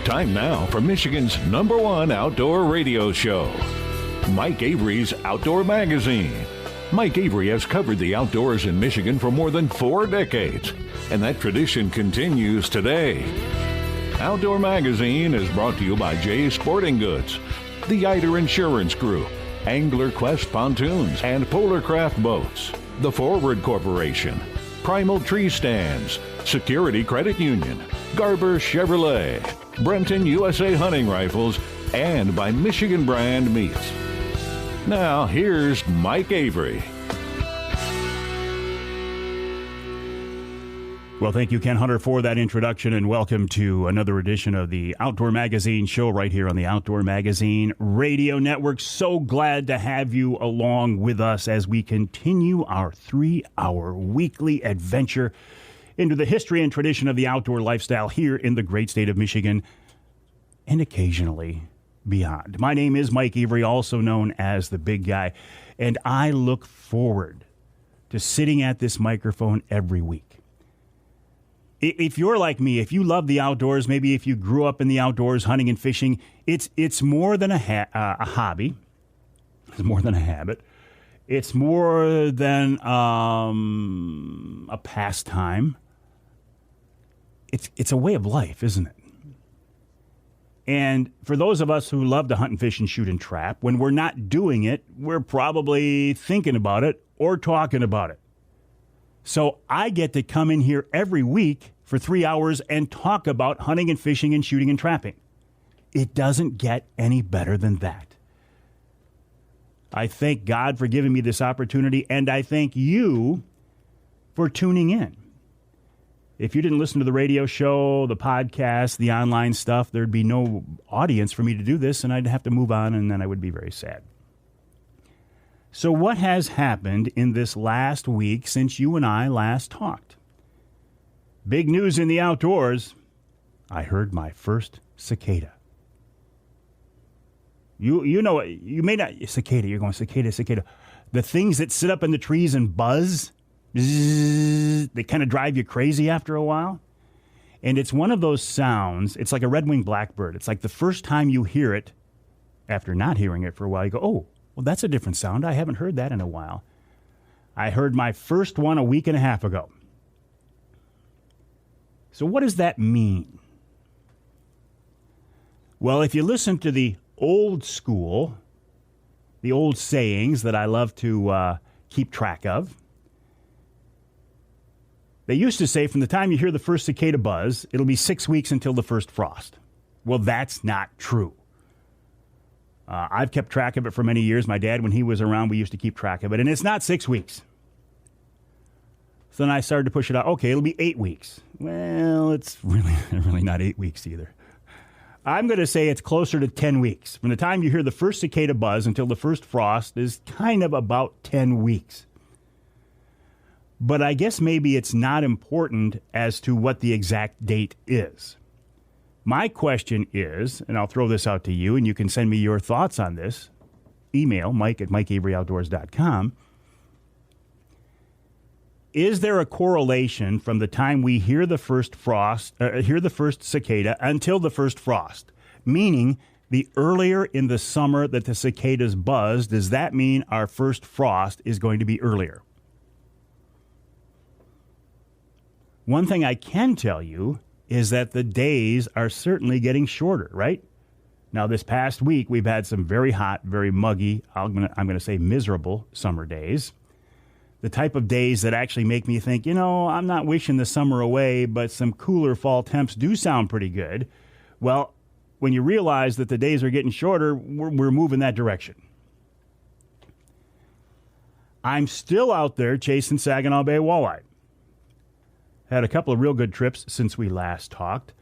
Time now for Michigan's #1 outdoor radio show, Mike Avery's Outdoor Magazine. Mike Avery has covered the outdoors in Michigan for more than 4 decades, and that tradition continues today. Outdoor Magazine is brought to you by Jay's Sporting Goods, the Eider Insurance Group, Angler Quest Pontoons and Polar Craft Boats, the Forward Corporation, Primal Tree Stands, Security Credit Union, Garber Chevrolet, Brenton USA Hunting Rifles, and by Michigan Brand Meats. Now, here's Mike Avery. Well, thank you, Ken Hunter, for that introduction, and welcome to another edition of the Outdoor Magazine show right here on the Outdoor Magazine Radio Network. So glad to have you along with us as we continue our 3-hour weekly adventure into the history and tradition of the outdoor lifestyle here in the great state of Michigan and occasionally beyond. My name is Mike Avery, also known as the Big Guy, and I look forward to sitting at this microphone every week. If you're like me, if you love the outdoors, maybe if you grew up in the outdoors, hunting and fishing, it's more than a hobby. It's more than a habit. It's more than a pastime. It's a way of life, isn't it? And for those of us who love to hunt and fish and shoot and trap, when we're not doing it, we're probably thinking about it or talking about it. So I get to come in here every week for 3 hours and talk about hunting and fishing and shooting and trapping. It doesn't get any better than that. I thank God for giving me this opportunity, and I thank you for tuning in. If you didn't listen to the radio show, the podcast, the online stuff, there'd be no audience for me to do this, and I'd have to move on, and then I would be very sad. So what has happened in this last week since you and I last talked? Big news in the outdoors. I heard my first cicada. You know, you may not, cicada, you're going cicada. The things that sit up in the trees and buzz, they kind of drive you crazy after a while. And it's one of those sounds, it's like a red-winged blackbird. It's like the first time you hear it, after not hearing it for a while, you go, oh, well, that's a different sound. I haven't heard that in a while. I heard my first one a week and a half ago. So what does that mean? Well, if you listen to the old school, the old sayings that I love to keep track of, they used to say from the time you hear the first cicada buzz, it'll be 6 weeks until the first frost. Well, that's not true. I've kept track of it for many years. My dad, when he was around, we used to keep track of it. And it's not 6 weeks. So then I started to push it out. Okay, it'll be 8 weeks. Well, it's really not 8 weeks either. I'm going to say it's closer to 10 weeks. From the time you hear the first cicada buzz until the first frost is kind of about 10 weeks. But I guess maybe it's not important as to what the exact date is. My question is, and I'll throw this out to you, and you can send me your thoughts on this. Email mike@mikeaveryoutdoors.com. Is there a correlation from the time we hear the first cicada until the first frost? Meaning, the earlier in the summer that the cicadas buzz, does that mean our first frost is going to be earlier? One thing I can tell you is that the days are certainly getting shorter, right? Now, this past week, we've had some very hot, very muggy, I'm going to say miserable summer days. The type of days that actually make me think, I'm not wishing the summer away, but some cooler fall temps do sound pretty good. Well, when you realize that the days are getting shorter, we're moving that direction. I'm still out there chasing Saginaw Bay walleye. Had a couple of real good trips since we last talked.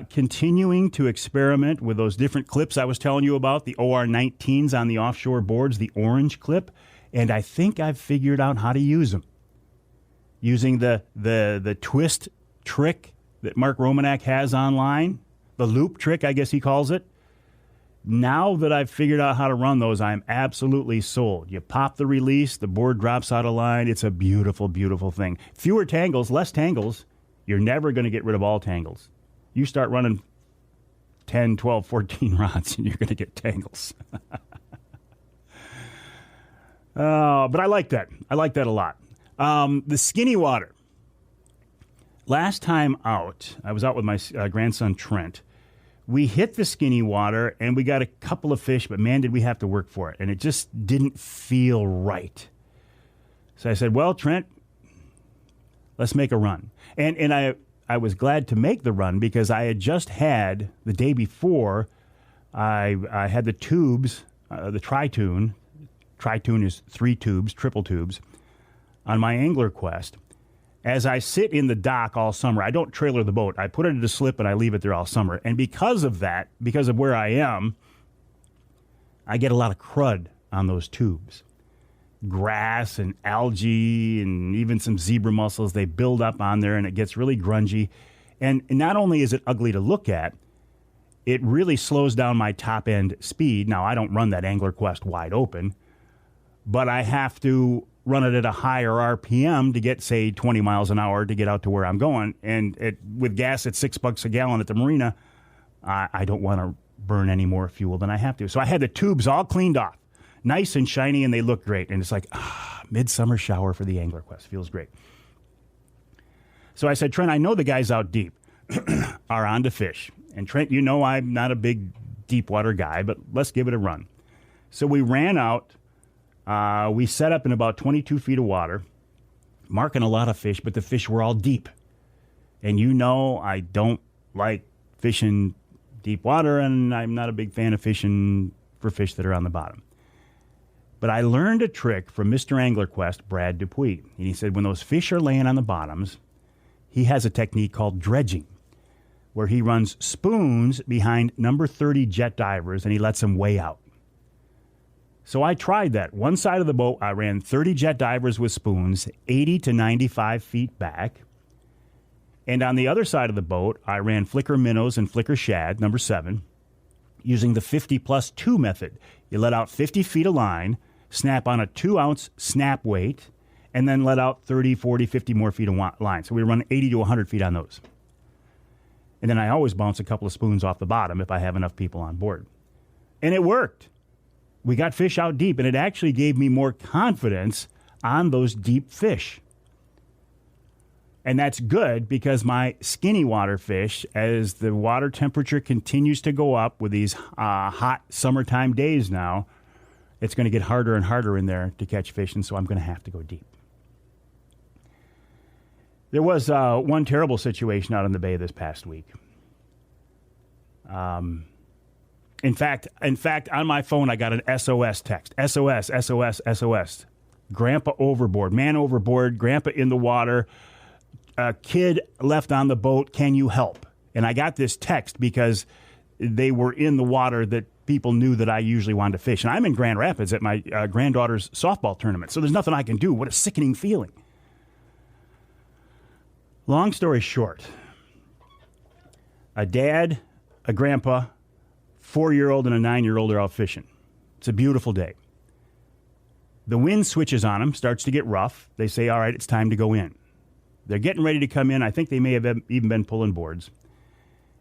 Continuing to experiment with those different clips I was telling you about, the OR-19s on the offshore boards, the orange clip, and I think I've figured out how to use them. Using the twist trick that Mark Romanak has online, the loop trick, I guess he calls it. Now that I've figured out how to run those, I'm absolutely sold. You pop the release, the board drops out of line. It's a beautiful, beautiful thing. Fewer tangles, less tangles. You're never going to get rid of all tangles. You start running 10, 12, 14 rods, and you're going to get tangles. But I like that. I like that a lot. The skinny water. Last time out, I was out with my grandson, Trent. We hit the skinny water, and we got a couple of fish, but man, did we have to work for it. And it just didn't feel right. So I said, well, Trent, let's make a run. And I was glad to make the run because I had just had, the day before, I had the tubes, the tri-tune. Tri-tune is 3 tubes, triple tubes, on my angler quest. As I sit in the dock all summer, I don't trailer the boat. I put it at a slip and I leave it there all summer. And because of that, because of where I am, I get a lot of crud on those tubes. Grass and algae and even some zebra mussels, they build up on there and it gets really grungy. And not only is it ugly to look at, it really slows down my top end speed. Now, I don't run that Angler Quest wide open, but I have to run it at a higher RPM to get, say, 20 miles an hour to get out to where I'm going. And with gas at $6 a gallon at the marina, I don't want to burn any more fuel than I have to. So I had the tubes all cleaned off, nice and shiny, and they look great. And it's like, midsummer shower for the Angler Quest. Feels great. So I said, Trent, I know the guys out deep are on to fish. And Trent, you know I'm not a big deep water guy, but let's give it a run. So we ran out. We set up in about 22 feet of water, marking a lot of fish, but the fish were all deep. And you know I don't like fishing deep water, and I'm not a big fan of fishing for fish that are on the bottom. But I learned a trick from Mr. Angler Quest, Brad Dupuis. And he said when those fish are laying on the bottoms, he has a technique called dredging, where he runs spoons behind number 30 jet divers, and he lets them weigh out. So I tried that. One side of the boat, I ran 30 jet divers with spoons, 80 to 95 feet back. And on the other side of the boat, I ran flicker minnows and flicker shad, number 7, using the 50 plus 2 method. You let out 50 feet of line, snap on a 2-ounce snap weight, and then let out 30, 40, 50 more feet of line. So we run 80 to 100 feet on those. And then I always bounce a couple of spoons off the bottom if I have enough people on board. And it worked. We got fish out deep, and it actually gave me more confidence on those deep fish. And that's good because my skinny water fish, as the water temperature continues to go up with these hot summertime days now, it's going to get harder and harder in there to catch fish, and so I'm going to have to go deep. There was one terrible situation out in the bay this past week. In fact, on my phone, I got an SOS text. SOS, SOS, SOS. Grandpa overboard, man overboard, grandpa in the water, a kid left on the boat, can you help? And I got this text because they were in the water that people knew that I usually wanted to fish. And I'm in Grand Rapids at my granddaughter's softball tournament, so there's nothing I can do. What a sickening feeling. Long story short, a dad, a grandpa, 4-year-old and a 9-year-old are out fishing. It's a beautiful day. The wind switches on them, starts to get rough. They say, all right, it's time to go in. They're getting ready to come in. I think they may have even been pulling boards.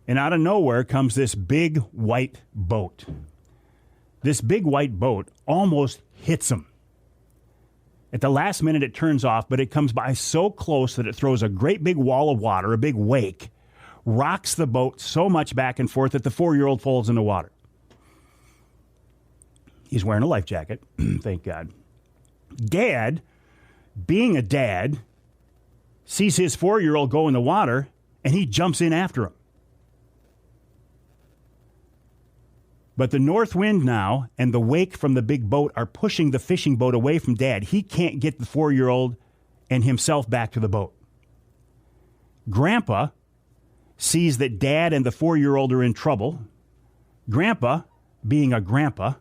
And out of nowhere comes this big white boat. This big white boat almost hits them. At the last minute, it turns off, but it comes by so close that it throws a great big wall of water, a big wake, rocks the boat so much back and forth that the 4-year-old falls in the water. He's wearing a life jacket, thank God. Dad, being a dad, sees his 4-year-old go in the water, and he jumps in after him. But the north wind now and the wake from the big boat are pushing the fishing boat away from Dad. He can't get the 4-year-old and himself back to the boat. Grandpa sees that Dad and the 4-year-old are in trouble. Grandpa, being a grandpa,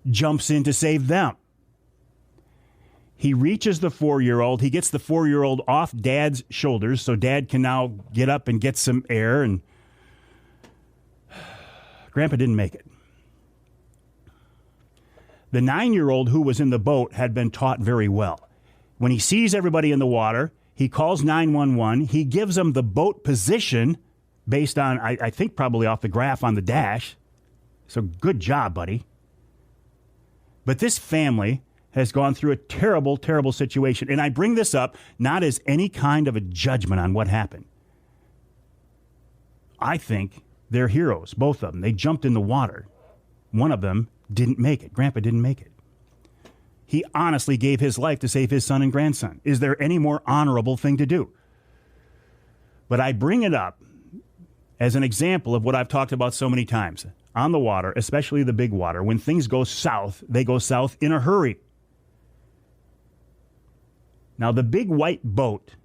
jumps in to save them. He reaches the 4-year-old. He gets the 4-year-old off Dad's shoulders so Dad can now get up and get some air. And Grandpa didn't make it. The 9-year-old who was in the boat had been taught very well. When he sees everybody in the water, he calls 911. He gives them the boat position based on, I think, probably off the graph on the dash. So good job, buddy. But this family has gone through a terrible, terrible situation. And I bring this up not as any kind of a judgment on what happened. I think they're heroes, both of them. They jumped in the water. One of them didn't make it. Grandpa didn't make it. He honestly gave his life to save his son and grandson. Is there any more honorable thing to do? But I bring it up as an example of what I've talked about so many times. On the water, especially the big water, when things go south, they go south in a hurry. Now, the big white boat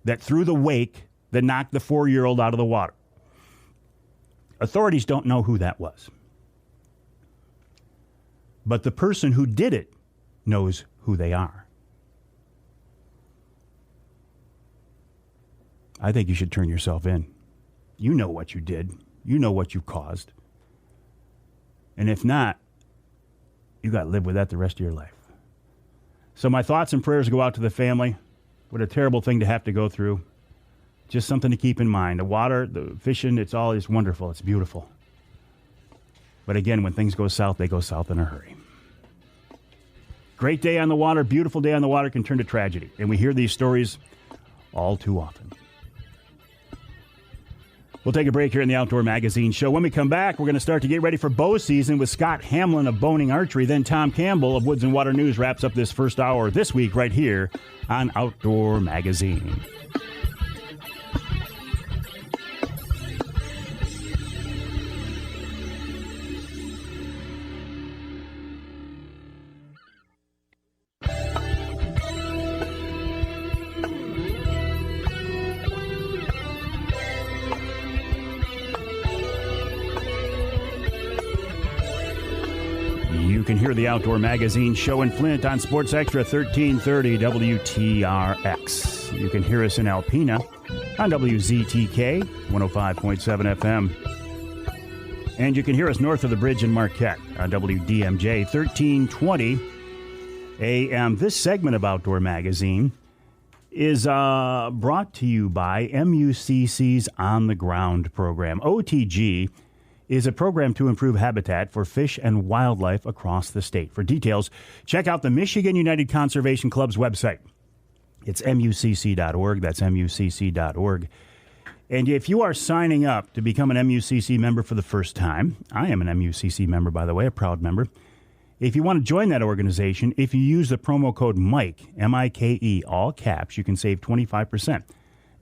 that threw the wake that knocked the 4-year-old out of the water, authorities don't know who that was. But the person who did it knows who they are. I think you should turn yourself in. You know what you did. You know what you caused. And if not, you got to live with that the rest of your life. So my thoughts and prayers go out to the family. What a terrible thing to have to go through. Just something to keep in mind. The water, the fishing, it's wonderful. It's beautiful. But again, when things go south, they go south in a hurry. Great day on the water, beautiful day on the water can turn to tragedy. And we hear these stories all too often. We'll take a break here in the Outdoor Magazine Show. When we come back, we're going to start to get ready for bow season with Scott Hamlin of Bohning Archery. Then Tom Campbell of Woods-n-Waternews wraps up this first hour this week right here on Outdoor Magazine. You can hear the Outdoor Magazine Show in Flint on Sports Extra 1330 WTRX. You can hear us in Alpena on WZTK 105.7 FM. And you can hear us north of the bridge in Marquette on WDMJ 1320 AM. This segment of Outdoor Magazine is brought to you by MUCC's On the Ground program. OTG is a program to improve habitat for fish and wildlife across the state. For details, check out the Michigan United Conservation Club's website. It's MUCC.org. That's MUCC.org. And if you are signing up to become an MUCC member for the first time, I am an MUCC member, by the way, a proud member. If you want to join that organization, if you use the promo code MIKE, M-I-K-E, all caps, you can save 25%.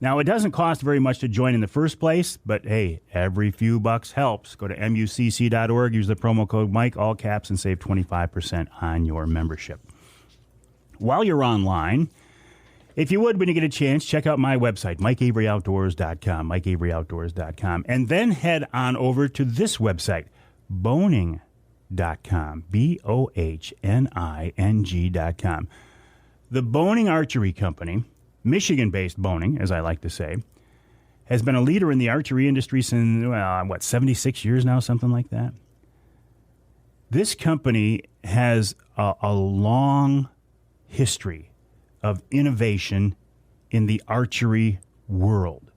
Now, it doesn't cost very much to join in the first place, but hey, every few bucks helps. Go to MUCC.org, use the promo code MIKE, all caps, and save 25% on your membership. While you're online, if you would, when you get a chance, check out my website, MikeAveryOutdoors.com, MikeAveryOutdoors.com, and then head on over to this website, Bohning.com, Bohning.com. The Bohning Archery Company, Michigan-based Bohning, as I like to say, has been a leader in the archery industry since, 76 years now, something like that. This company has a long history of innovation in the archery world.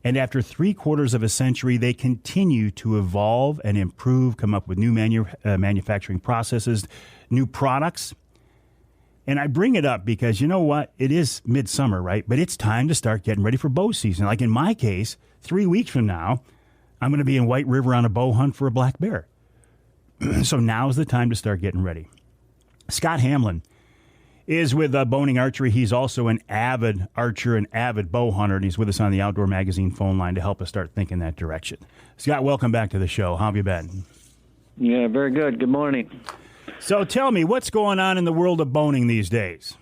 And after 3/4 of a century, they continue to evolve and improve, come up with new manufacturing processes, new products. And I bring it up because, you know what? It is midsummer, right? But it's time to start getting ready for bow season. Like in my case, 3 weeks from now, I'm going to be in White River on a bow hunt for a black bear. So now's the time to start getting ready. Scott Hamlin is with Bohning Archery. He's also an avid archer, an avid bow hunter, and he's with us on the Outdoor Magazine phone line to help us start thinking that direction. Scott, welcome back to the show. How have you been? Yeah, very good. Good morning. So tell me, what's going on in the world of bohning these days?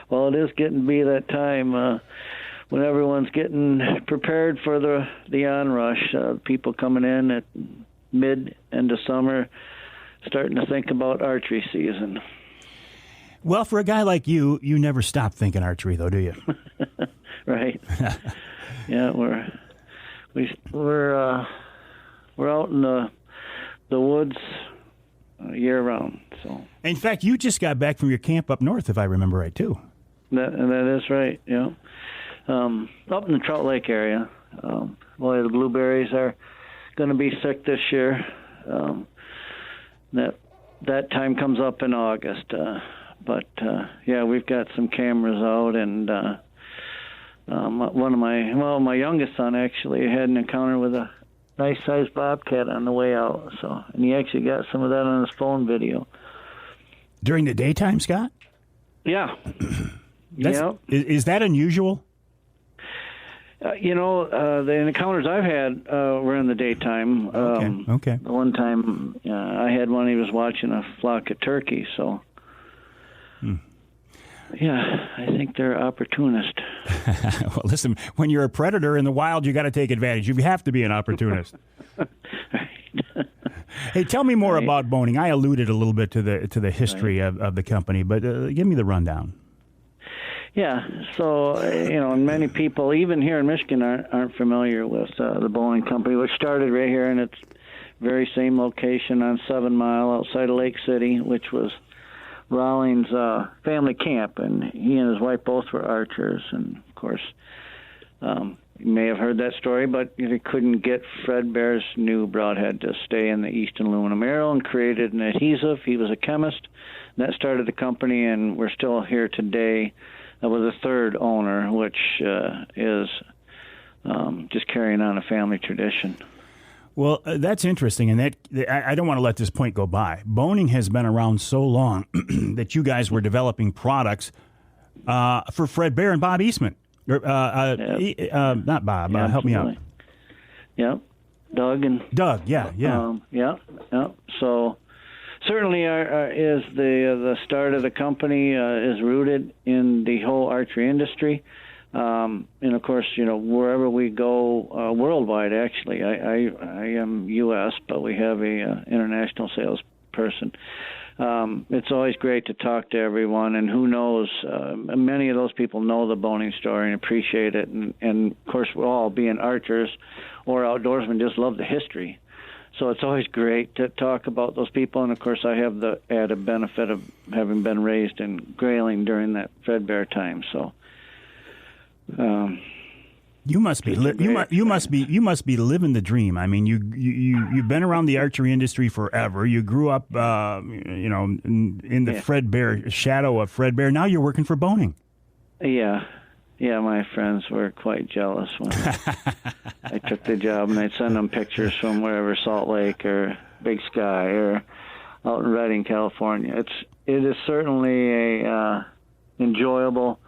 Well, it is getting to be that time when everyone's getting prepared for the onrush. People coming in at end of summer, starting to think about archery season. Well, for a guy like you, you never stop thinking archery, though, do you? Right. Yeah, we're out in the woods year round. So, in fact, you just got back from your camp up north, if I remember right, too. That is right. Yeah, up in the Trout Lake area. Boy, the blueberries are going to be thick this year. That time comes up in August. But we've got some cameras out, and my youngest son actually had an encounter with a nice-sized bobcat on the way out. So, and he actually got some of that on his phone video. During the daytime, Scott? Yeah. Is that unusual? The encounters I've had were in the daytime. Okay. The one time I had one, he was watching a flock of turkeys, so... Yeah, I think they're opportunists. Well, listen, when you're a predator in the wild, you got to take advantage. You have to be an opportunist. Hey, tell me more about Bohning. I alluded a little bit to the history of the company, but give me the rundown. Yeah, so, and many people, even here in Michigan, aren't familiar with the Bohning Company, which started right here in its very same location on 7 Mile outside of Lake City, which was Rawlings' family camp, and he and his wife both were archers. And, of course, you may have heard that story, but he couldn't get Fred Bear's new broadhead to stay in the Easton aluminum arrow and created an adhesive. He was a chemist. That started the company, and we're still here today with a third owner, which is just carrying on a family tradition. Well, that's interesting, and I don't want to let this point go by. Bohning has been around so long that you guys were developing products for Fred Bear and Bob Eastman. Not Bob. Yeah, help me out. Yep, Doug. Yeah. So certainly, is the start of the company is rooted in the whole archery industry. And of course, wherever we go worldwide, actually, I am U.S., but we have a international salesperson. It's always great to talk to everyone, and who knows, many of those people know the Bohning story and appreciate it. And of course, we're all, being archers or outdoorsmen, just love the history. So it's always great to talk about those people. And of course, I have the added benefit of having been raised in Grayling during that Fred Bear time. So. You must be living the dream. I mean, you've been around the archery industry forever. You grew up, in the Fred Bear shadow of Fred Bear. Now you're working for Bohning. Yeah. My friends were quite jealous when I took the job, and I'd send them pictures from wherever, Salt Lake or Big Sky or out in Redding, California. It is certainly a enjoyable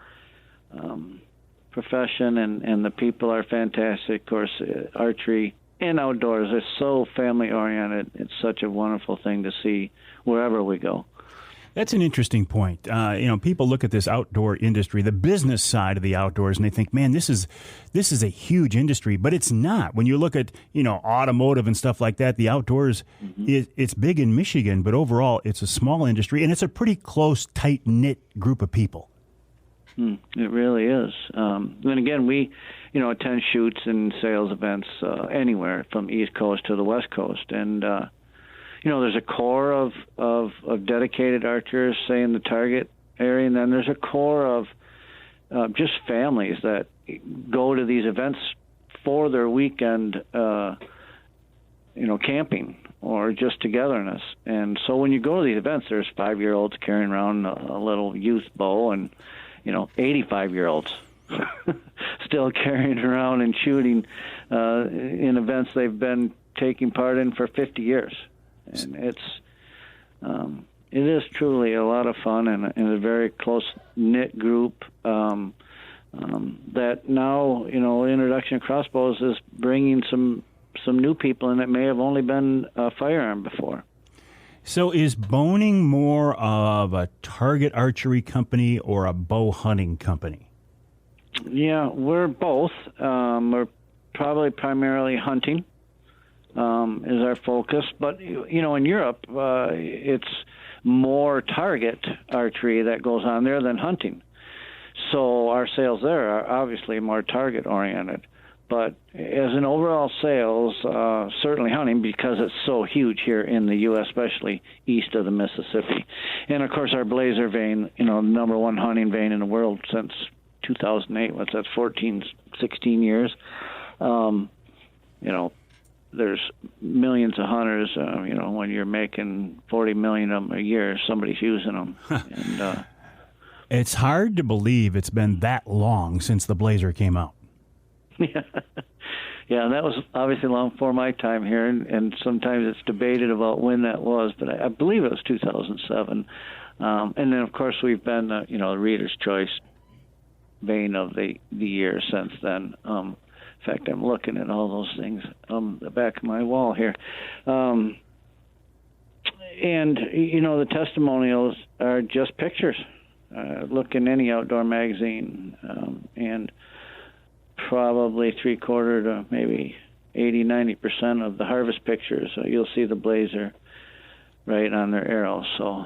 profession, and the people are fantastic. Of course, archery and outdoors is so family-oriented. It's such a wonderful thing to see wherever we go. That's an interesting point. People look at this outdoor industry, the business side of the outdoors, and they think, man, this is a huge industry, but it's not. When you look at, automotive and stuff like that, the outdoors, it's big in Michigan, but overall it's a small industry, and it's a pretty close, tight-knit group of people. It really is. And again, we, attend shoots and sales events anywhere from East Coast to the West Coast. And, there's a core of dedicated archers, say, in the target area. And then there's a core of just families that go to these events for their weekend, camping or just togetherness. And so when you go to these events, there's 5-year-olds carrying around a little youth bow, and 85-year-olds still carrying around and shooting in events they've been taking part in for 50 years. And it is truly a lot of fun and a very close-knit group that now, Introduction of Crossbows is bringing some new people in that may have only been a firearm before. So is Bohning more of a target archery company or a bow hunting company? Yeah, we're both. We're probably primarily hunting is our focus. But, in Europe, it's more target archery that goes on there than hunting. So our sales there are obviously more target-oriented. But as an overall sales, certainly hunting, because it's so huge here in the U.S., especially east of the Mississippi. And, of course, our Blazer vein, number one hunting vein in the world since 2008. What's that, 14, 16 years? There's millions of hunters. When you're making 40 million of them a year, somebody's using them. And it's hard to believe it's been that long since the Blazer came out. Yeah, and that was obviously long before my time here, and sometimes it's debated about when that was, but I believe it was 2007. And then, of course, we've been, the Reader's Choice vein of the year since then. In fact, I'm looking at all those things on the back of my wall here. And, the testimonials are just pictures. Look in any outdoor magazine, and probably 3/4 to maybe 80-90% of the harvest pictures, you'll see the Blazer right on their arrows. So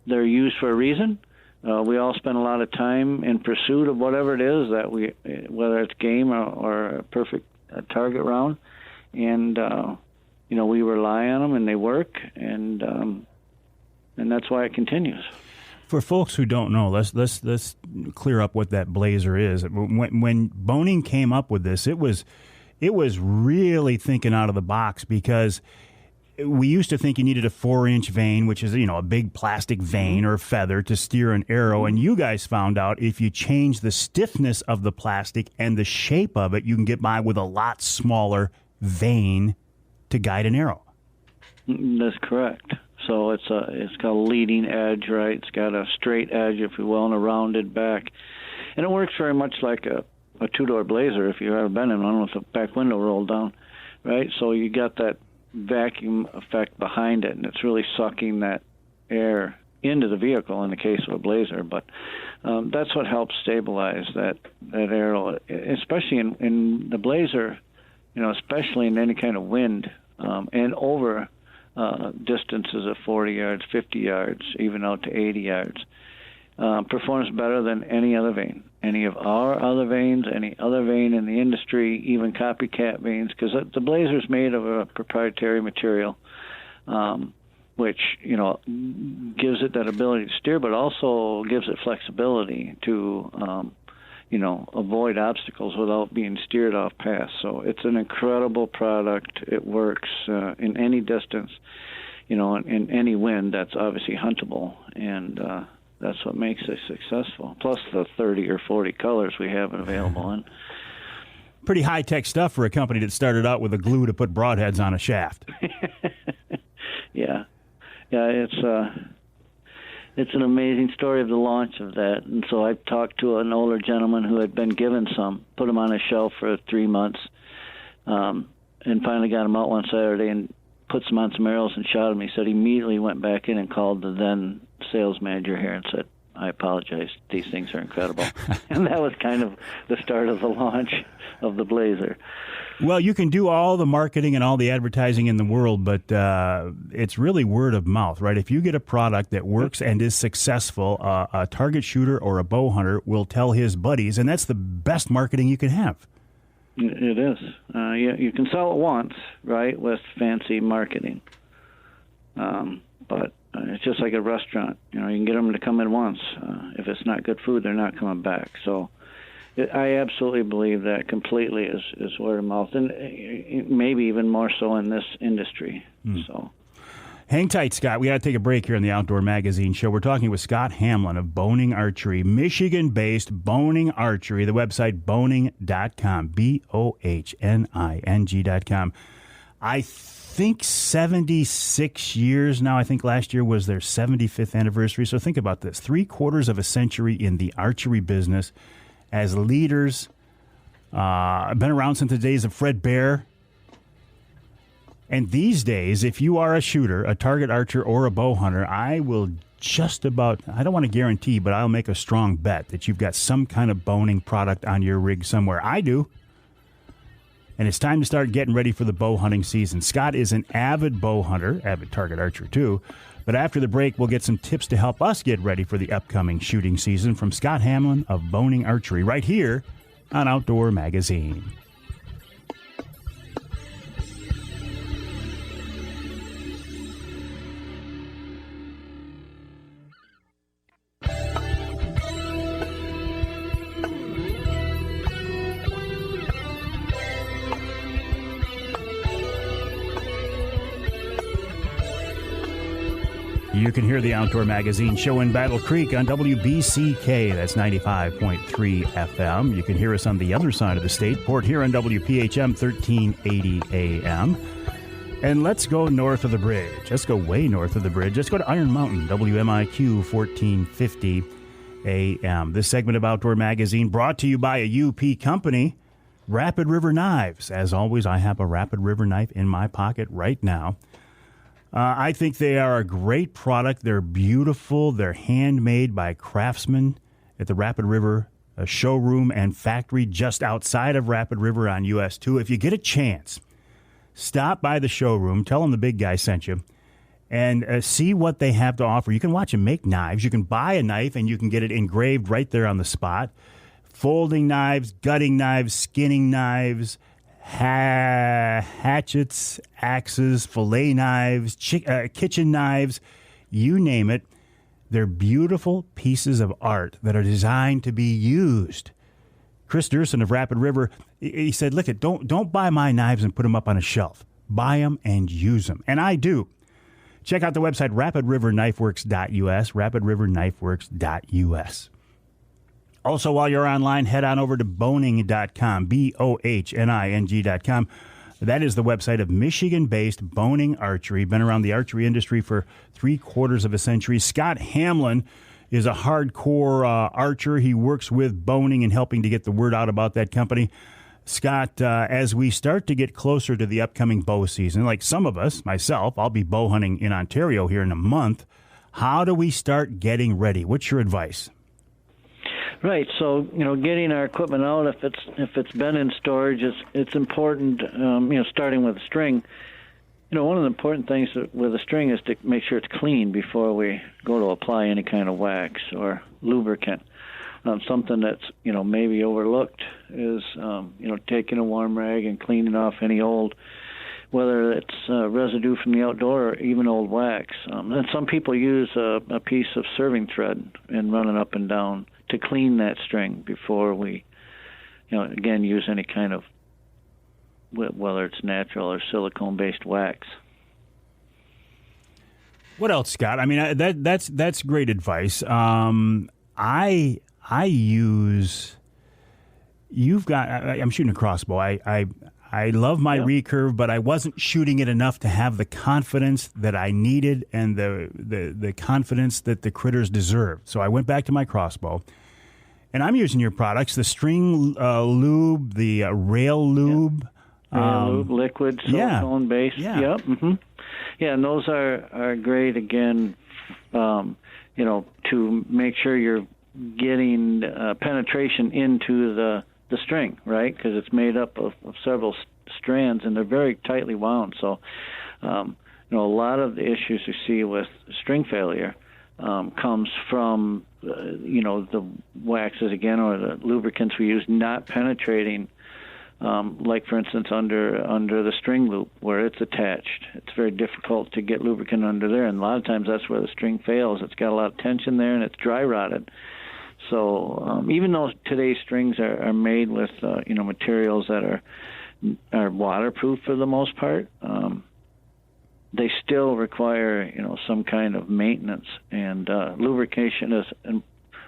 they're used for a reason. We all spend a lot of time in pursuit of whatever it is that whether it's game or a perfect target round, and we rely on them and they work, and that's why it continues. For folks who don't know, let's clear up what that Blazer is. When Bohning came up with this, it was really thinking out of the box, because we used to think you needed a 4-inch vane, which is a big plastic vane or feather to steer an arrow, and you guys found out if you change the stiffness of the plastic and the shape of it, you can get by with a lot smaller vane to guide an arrow. That's correct. So it's got a leading edge, right? It's got a straight edge, if you will, and a rounded back. And it works very much like a two-door Blazer, if you've ever been in one with the back window rolled down, right? So you got that vacuum effect behind it, and it's really sucking that air into the vehicle in the case of a Blazer. But that's what helps stabilize that arrow, especially in the Blazer, especially in any kind of wind, and over distances of 40 yards, 50 yards, even out to 80 yards, performs better than any other vane. Any of our other vanes, any other vane in the industry, even copycat vanes, because the Blazer is made of a proprietary material, which, gives it that ability to steer, but also gives it flexibility to, avoid obstacles without being steered off paths. So it's an incredible product. It works in any distance, in any wind that's obviously huntable, and that's what makes it successful. Plus the 30 or 40 colors we have available in. Pretty high-tech stuff for a company that started out with a glue to put broadheads on a shaft. Yeah, it's an amazing story of the launch of that. And so I talked to an older gentleman who had been given some, put them on a shelf for 3 months, and finally got them out one Saturday and put some on some arrows and shot them. He said he immediately went back in and called the then sales manager here and said, "I apologize, these things are incredible." And that was kind of the start of the launch of the Blazer. Well, you can do all the marketing and all the advertising in the world, but it's really word of mouth, right? If you get a product that works and is successful, a target shooter or a bow hunter will tell his buddies, and that's the best marketing you can have. It is. You can sell it once, right, with fancy marketing. But it's just like a restaurant. You can get them to come in once. If it's not good food, they're not coming back. So I absolutely believe that completely is word of mouth, and maybe even more so in this industry. So, hang tight, Scott. We got to take a break here on the Outdoor Magazine Show. We're talking with Scott Hamlin of Bohning Archery, Michigan-based Bohning Archery. The website bohning.com, BOHNING.com. I think 76 years now. I think last year was their 75th anniversary. So think about this: 3/4 of a century in the archery business. As leaders, I've been around since the days of Fred Bear. And these days, if you are a shooter, a target archer, or a bow hunter, I will just about, I don't want to guarantee, but I'll make a strong bet that you've got some kind of boning product on your rig somewhere. I do. And it's time to start getting ready for the bow hunting season. Scott is an avid bow hunter, avid target archer too. But after the break, we'll get some tips to help us get ready for the upcoming shooting season from Scott Hamlin of Bohning Archery right here on Outdoor Magazine. You can hear the Outdoor Magazine show in Battle Creek on WBCK. That's 95.3 FM. You can hear us on the other side of the state, Port Huron, WPHM 1380 AM. And let's go north of the bridge. Let's go way north of the bridge. Let's go to Iron Mountain, WMIQ 1450 AM. This segment of Outdoor Magazine brought to you by a UP company, Rapid River Knives. As always, I have a Rapid River knife in my pocket right now. I think they are a great product. They're beautiful. They're handmade by craftsmen at the Rapid River showroom and factory just outside of Rapid River on US 2. If you get a chance, stop by the showroom, tell them the big guy sent you, and see what they have to offer. You can watch them make knives. You can buy a knife, and you can get it engraved right there on the spot. Folding knives, gutting knives, skinning knives, hatchets, axes, fillet knives, kitchen knives, you name it. They're beautiful pieces of art that are designed to be used. Chris Durson of Rapid River, he said, look, don't buy my knives and put them up on a shelf. Buy them and use them. And I do. Check out the website, rapidriverknifeworks.us, rapidriverknifeworks.us. Also, while you're online, head on over to bohning.com, BOHNING.com. That is the website of Michigan-based Bohning Archery. Been around the archery industry for 3/4 of a century. Scott Hamlin is a hardcore archer. He works with Bohning and helping to get the word out about that company. Scott, as we start to get closer to the upcoming bow season, like some of us, myself, I'll be bow hunting in Ontario here in a month. How do we start getting ready? What's your advice? Right. So, getting our equipment out, if it's been in storage, it's important. Starting with a string. One of the important things with a string is to make sure it's clean before we go to apply any kind of wax or lubricant. Something that's maybe overlooked is taking a warm rag and cleaning off any old, whether it's residue from the outdoor or even old wax. And some people use a piece of serving thread and run it up and down to clean that string before we, again, use any kind of, whether it's natural or silicone-based wax. What else, Scott? I mean, that's great advice. I use. I'm shooting a crossbow. I love my recurve, but I wasn't shooting it enough to have the confidence that I needed and the confidence that the critters deserved. So I went back to my crossbow, and I'm using your products: the string lube, the rail lube, lube, liquid, silicone-based. Yeah. Yep. Mm-hmm. Yeah, and those are great. Again, to make sure you're getting penetration into the string, right? Because it's made up of several strands, and they're very tightly wound. So, a lot of the issues you see with string failure comes from, the waxes again, or the lubricants we use not penetrating. Like, for instance, under the string loop where it's attached. It's very difficult to get lubricant under there, and a lot of times that's where the string fails. It's got a lot of tension there, and it's dry rotted. So even though today's strings are made with materials that are waterproof for the most part, they still require some kind of maintenance, and lubrication is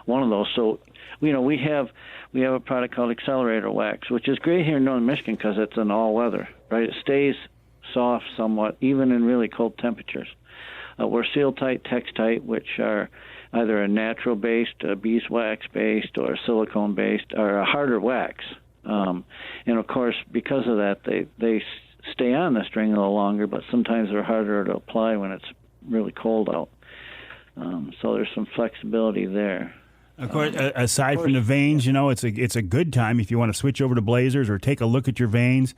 one of those. So we have a product called Accelerator Wax, which is great here in northern Michigan because it's an all-weather, right? It stays soft somewhat even in really cold temperatures. We're Seal-Tight, Tex-Tight, which are either a natural-based, beeswax-based, or silicone-based, or a harder wax. And, of course, because of that, they stay on the string a little longer, but sometimes they're harder to apply when it's really cold out. So there's some flexibility there. Of course, aside from the vanes, it's a good time if you want to switch over to blazers or take a look at your vanes.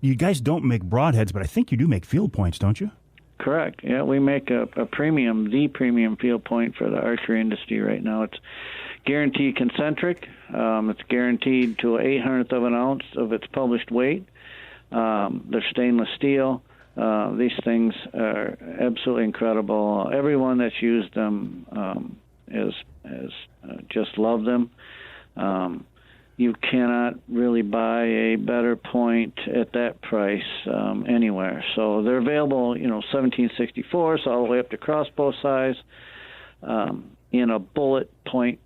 You guys don't make broadheads, but I think you do make field points, don't you? Correct. Yeah, we make the premium field point for the archery industry right now. It's guaranteed concentric. It's guaranteed to 1/800th of an ounce of its published weight. They're stainless steel. These things are absolutely incredible. Everyone that's used them has just loved them. you cannot really buy a better point at that price anywhere. So they're available, 1764, so all the way up to crossbow size, in a bullet point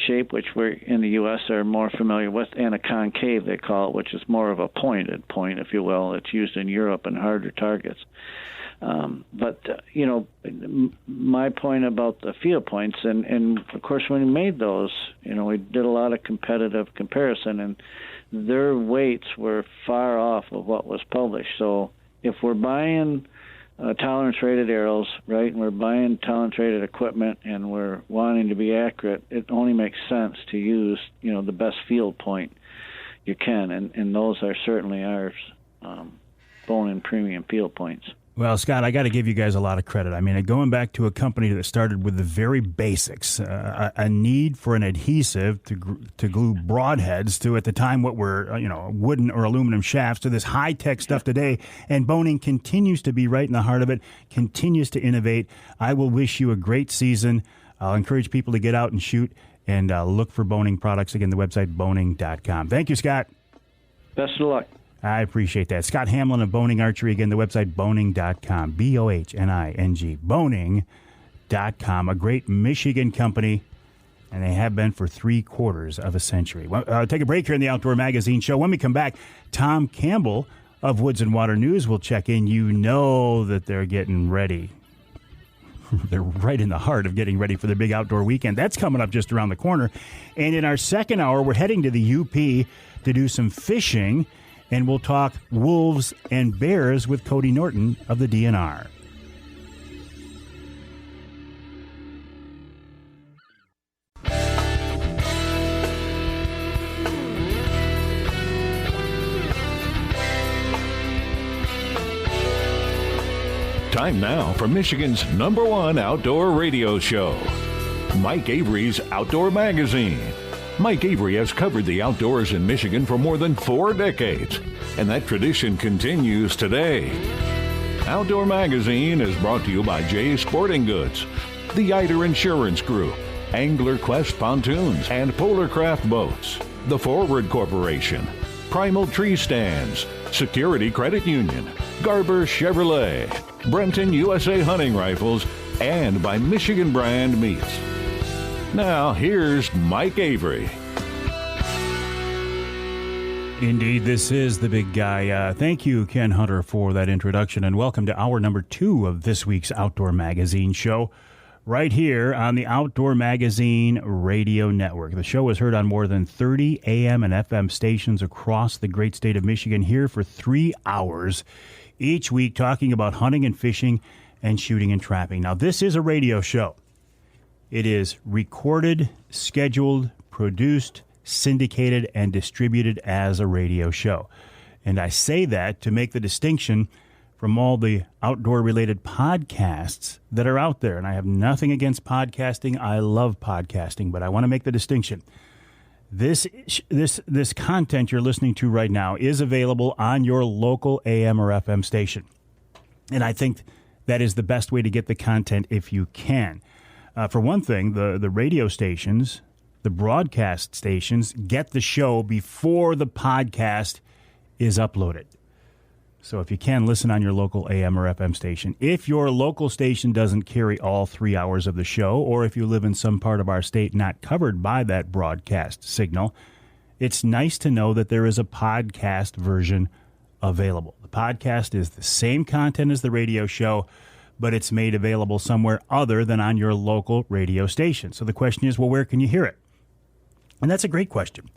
shape, which we're in the U.S. are more familiar with, and a concave, they call it, which is more of a pointed point, if you will. It's used in Europe in harder targets. My point about the field points, and of course when we made those, we did a lot of competitive comparison, and their weights were far off of what was published. So if we're buying tolerance-rated arrows, right, and we're buying tolerance-rated equipment, and we're wanting to be accurate, it only makes sense to use, the best field point you can, and those are certainly ours, Bohning premium field points. Well, Scott, I got to give you guys a lot of credit. I mean, going back to a company that started with the very basics, a need for an adhesive to glue broadheads to, at the time, what were, wooden or aluminum shafts, to this high-tech stuff today. And Bohning continues to be right in the heart of it, continues to innovate. I will wish you a great season. I'll encourage people to get out and shoot and look for Bohning products. Again, the website, bohning.com. Thank you, Scott. Best of luck. I appreciate that. Scott Hamlin of Bohning Archery. Again, the website, bohning.com. Bohning, bohning.com. A great Michigan company, and they have been for 3/4 of a century. Take a break here in the Outdoor Magazine Show. When we come back, Tom Campbell of Woods-n-Waternews will check in. You know that they're getting ready. They're right in the heart of getting ready for the big outdoor weekend. That's coming up just around the corner. And in our second hour, we're heading to the UP to do some fishing. And we'll talk wolves and bears with Cody Norton of the DNR. Time now for Michigan's #1 outdoor radio show, Mike Avery's Outdoor Magazine. Mike Avery has covered the outdoors in Michigan for more than 4 decades, and that tradition continues today. Outdoor Magazine is brought to you by Jay's Sporting Goods, the Eider Insurance Group, Angler Quest Pontoons and Polarcraft Boats, the Forward Corporation, Primal Tree Stands, Security Credit Union, Garber Chevrolet, Brenton USA Hunting Rifles, and by Michigan Brand Meats. Now, here's Mike Avery. Indeed, this is the big guy. Thank you, Ken Hunter, for that introduction, and welcome to hour number 2 of this week's Outdoor Magazine Show, right here on the Outdoor Magazine Radio Network. The show is heard on more than 30 AM and FM stations across the great state of Michigan, here for 3 hours each week, talking about hunting and fishing and shooting and trapping. Now, this is a radio show. It is recorded, scheduled, produced, syndicated, and distributed as a radio show. And I say that to make the distinction from all the outdoor-related podcasts that are out there. And I have nothing against podcasting. I love podcasting, but I want to make the distinction. This content you're listening to right now is available on your local AM or FM station. And I think that is the best way to get the content if you can. For one thing, the radio stations, the broadcast stations, get the show before the podcast is uploaded. So if you can, listen on your local AM or FM station. If your local station doesn't carry all 3 hours of the show, or if you live in some part of our state not covered by that broadcast signal, it's nice to know that there is a podcast version available. The podcast is the same content as the radio show, but it's made available somewhere other than on your local radio station. So the question is, well, where can you hear it? And that's a great question.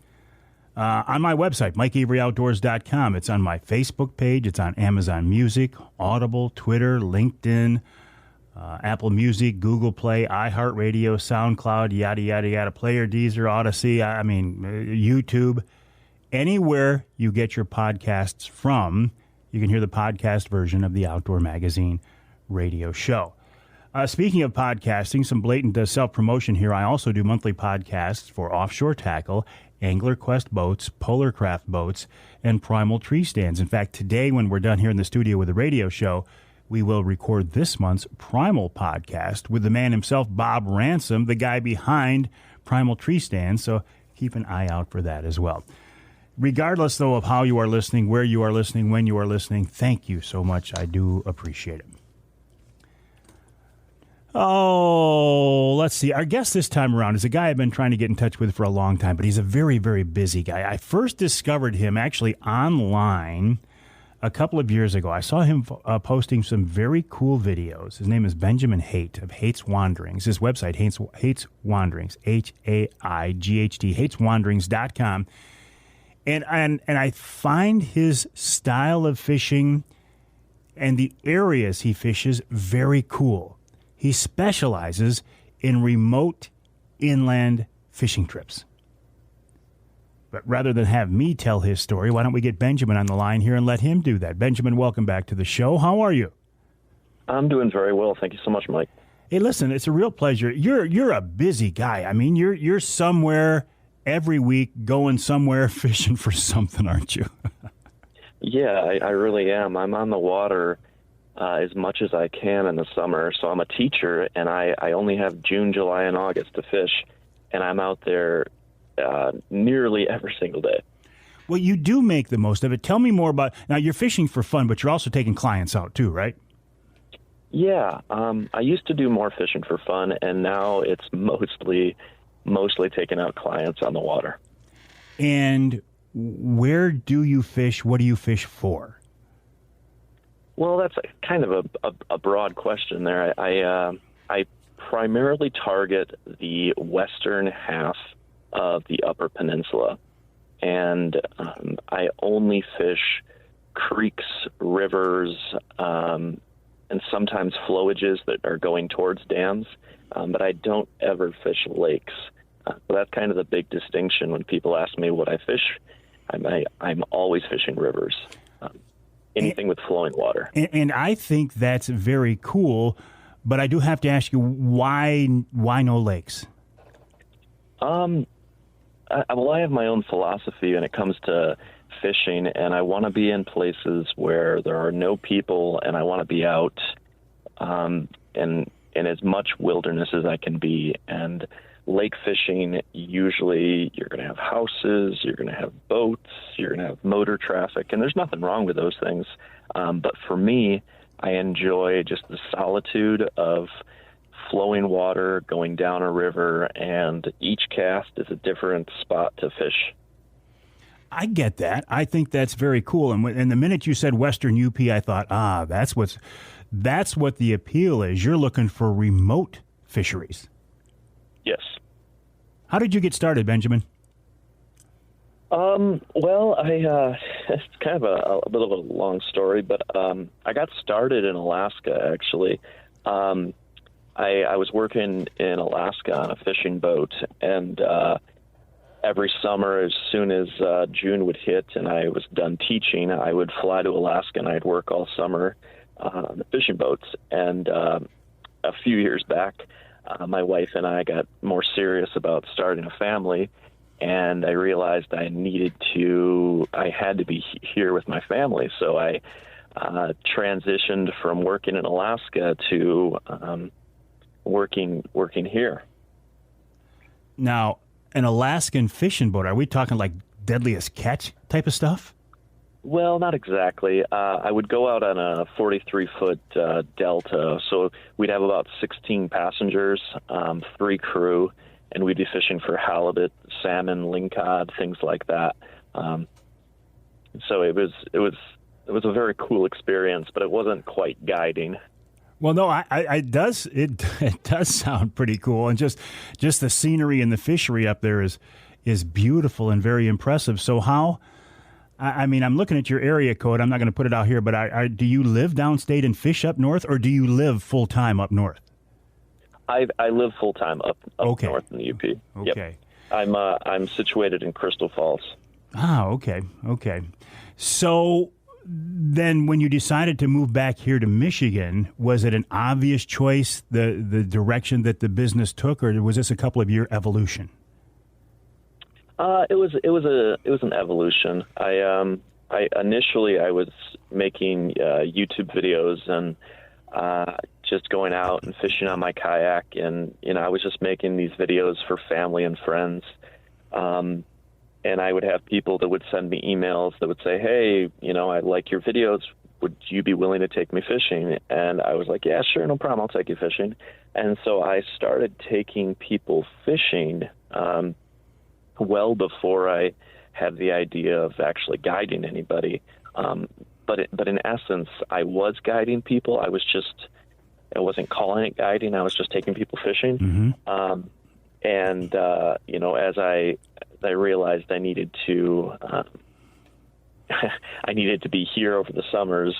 On my website, MikeAveryOutdoors.com. It's on my Facebook page. It's on Amazon Music, Audible, Twitter, LinkedIn, Apple Music, Google Play, iHeartRadio, SoundCloud, yada, yada, yada, Player, Deezer, Odyssey, YouTube. Anywhere you get your podcasts from, you can hear the podcast version of the Outdoor Magazine radio show. Speaking of podcasting, some blatant self-promotion here. I also do monthly podcasts for Offshore Tackle, Angler Quest Boats, Polarcraft Boats, and Primal Tree Stands. In fact, today when we're done here in the studio with the radio show, we will record this month's Primal podcast with the man himself, Bob Ransom, the guy behind Primal Tree Stands. So keep an eye out for that as well. Regardless, though, of how you are listening, where you are listening, when you are listening, thank you so much. I do appreciate it. Oh, let's see. Our guest this time around is a guy I've been trying to get in touch with for a long time, but he's a very, very busy guy. I first discovered him actually online a couple of years ago. I saw him posting some very cool videos. His name is Benjamin Haight of Haight's Wanderings. His website, Haight's Wanderings, H-A-I-G-H-T, Haight'sWanderings.com. And I find his style of fishing and the areas he fishes very cool. He specializes in remote inland fishing trips. But rather than have me tell his story, why don't we get Benjamin on the line here and let him do that? Benjamin, welcome back to the show. How are you? I'm doing very well. Thank you so much, Mike. Hey, listen, it's a real pleasure. You're a busy guy. I mean, you're somewhere every week going somewhere fishing for something, aren't you? Yeah, I really am. I'm on the water as much as I can in the summer. So I'm a teacher, and I only have June, July, and August to fish, and I'm out there nearly every single day. Well, you do make the most of it. Tell me more about, now you're fishing for fun, but you're also taking clients out too, right? Yeah, I used to do more fishing for fun, and now it's mostly taking out clients on the water. And where do you fish? What do you fish for? Well, that's kind of a broad question there. I primarily target the western half of the Upper Peninsula, and I only fish creeks, rivers, and sometimes flowages that are going towards dams, but I don't ever fish lakes. So that's kind of the big distinction when people ask me what I fish. I'm always fishing rivers. Anything with flowing water. And I think that's very cool, but I do have to ask you, why no lakes? I have my own philosophy when it comes to fishing, and I want to be in places where there are no people, and I want to be out in as much wilderness as I can be. And lake fishing, usually you're going to have houses, you're going to have boats, you're going to have motor traffic, and there's nothing wrong with those things. But for me, I enjoy just the solitude of flowing water, going down a river, and each cast is a different spot to fish. I get that. I think that's very cool. And the minute you said Western UP, I thought, that's what the appeal is. You're looking for remote fisheries. Yes. How did you get started, Benjamin? Well, it's kind of a bit of a long story, but I got started in Alaska, actually. I was working in Alaska on a fishing boat, and every summer, as soon as June would hit and I was done teaching, I would fly to Alaska, and I'd work all summer on the fishing boats. And a few years back, my wife and I got more serious about starting a family, and I realized I had to be here with my family. So I transitioned from working in Alaska to working here. Now, an Alaskan fishing boat, are we talking like Deadliest Catch type of stuff? Well, not exactly. I would go out on a 43-foot delta, so we'd have about 16 passengers, 3 crew, and we'd be fishing for halibut, salmon, lingcod, things like that. So it was a very cool experience, but it wasn't quite guiding. Well, no, it does sound pretty cool, and just the scenery and the fishery up there is beautiful and very impressive. So how? I mean, I'm looking at your area code. I'm not going to put it out here, but do you live downstate and fish up north, or do you live full time up north? I live full time up okay. north in the UP. Okay. Yep. I'm situated in Crystal Falls. Okay. So then, when you decided to move back here to Michigan, was it an obvious choice, the direction that the business took, or was this a couple of year evolution? It was an evolution. I initially was making YouTube videos and just going out and fishing on my kayak, and I was just making these videos for family and friends. And I would have people that would send me emails that would say, hey, I like your videos. Would you be willing to take me fishing? And I was like, yeah, sure, no problem. I'll take you fishing. And so I started taking people fishing well before I had the idea of actually guiding anybody. But in essence, I was guiding people. I wasn't calling it guiding. I was just taking people fishing. Mm-hmm. As I realized I needed to be here over the summers.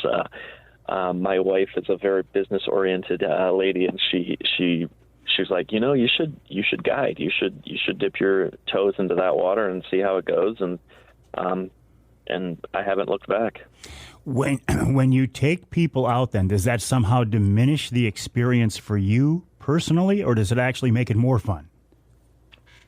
My wife is a very business-oriented lady, and she's like, you should guide. You should dip your toes into that water and see how it goes. And I haven't looked back. When you take people out, then does that somehow diminish the experience for you personally, or does it actually make it more fun?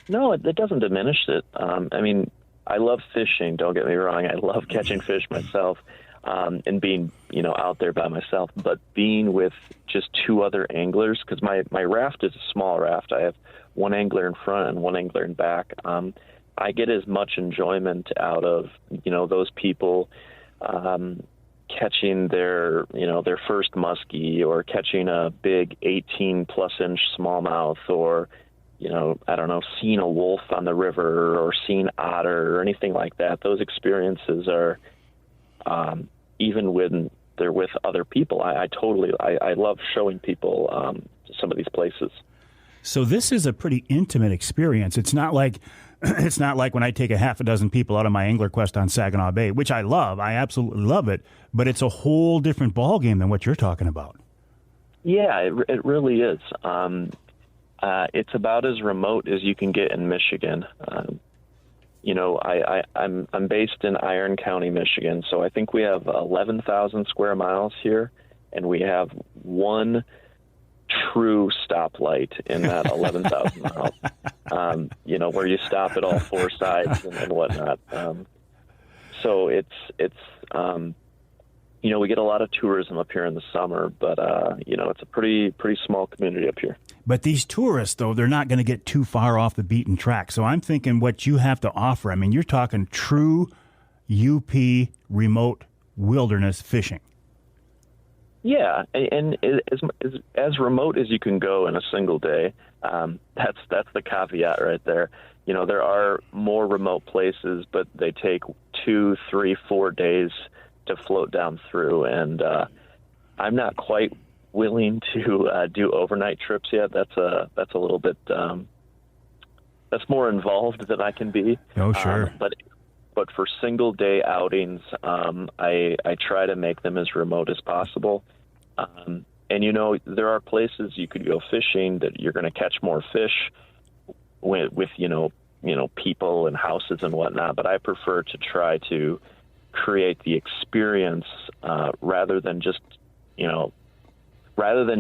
No, it doesn't diminish it. I love fishing. Don't get me wrong. I love catching fish myself, and being, out there by myself. But being with just two other anglers, because my raft is a small raft. I have one angler in front and one angler in back. I get as much enjoyment out of, those people catching their first muskie, or catching a big 18-plus inch smallmouth, or I don't know, seeing a wolf on the river, or seeing otter, or anything like that. Those experiences are, even when they're with other people, I love showing people some of these places. So this is a pretty intimate experience. It's not like when I take a half a dozen people out on my angler quest on Saginaw Bay, which I love. I absolutely love it. But it's a whole different ballgame than what you're talking about. Yeah, it really is. It's about as remote as you can get in Michigan. I'm based in Iron County, Michigan, so I think we have 11,000 square miles here, and we have one true stoplight in that 11,000 miles. Where you stop at all four sides and whatnot. So it's we get a lot of tourism up here in the summer, but it's a pretty small community up here. But these tourists, though, they're not going to get too far off the beaten track. So I'm thinking what you have to offer, you're talking true UP remote wilderness fishing. Yeah, and as remote as you can go in a single day. That's the caveat right there. There are more remote places, but they take 2, 3, 4 days to float down through, and I'm not quite willing to do overnight trips yet. That's a little bit that's more involved than I can be. Oh, sure. But for single day outings, I try to make them as remote as possible. And there are places you could go fishing that you're going to catch more fish with people and houses and whatnot. But I prefer to try to create the experience rather than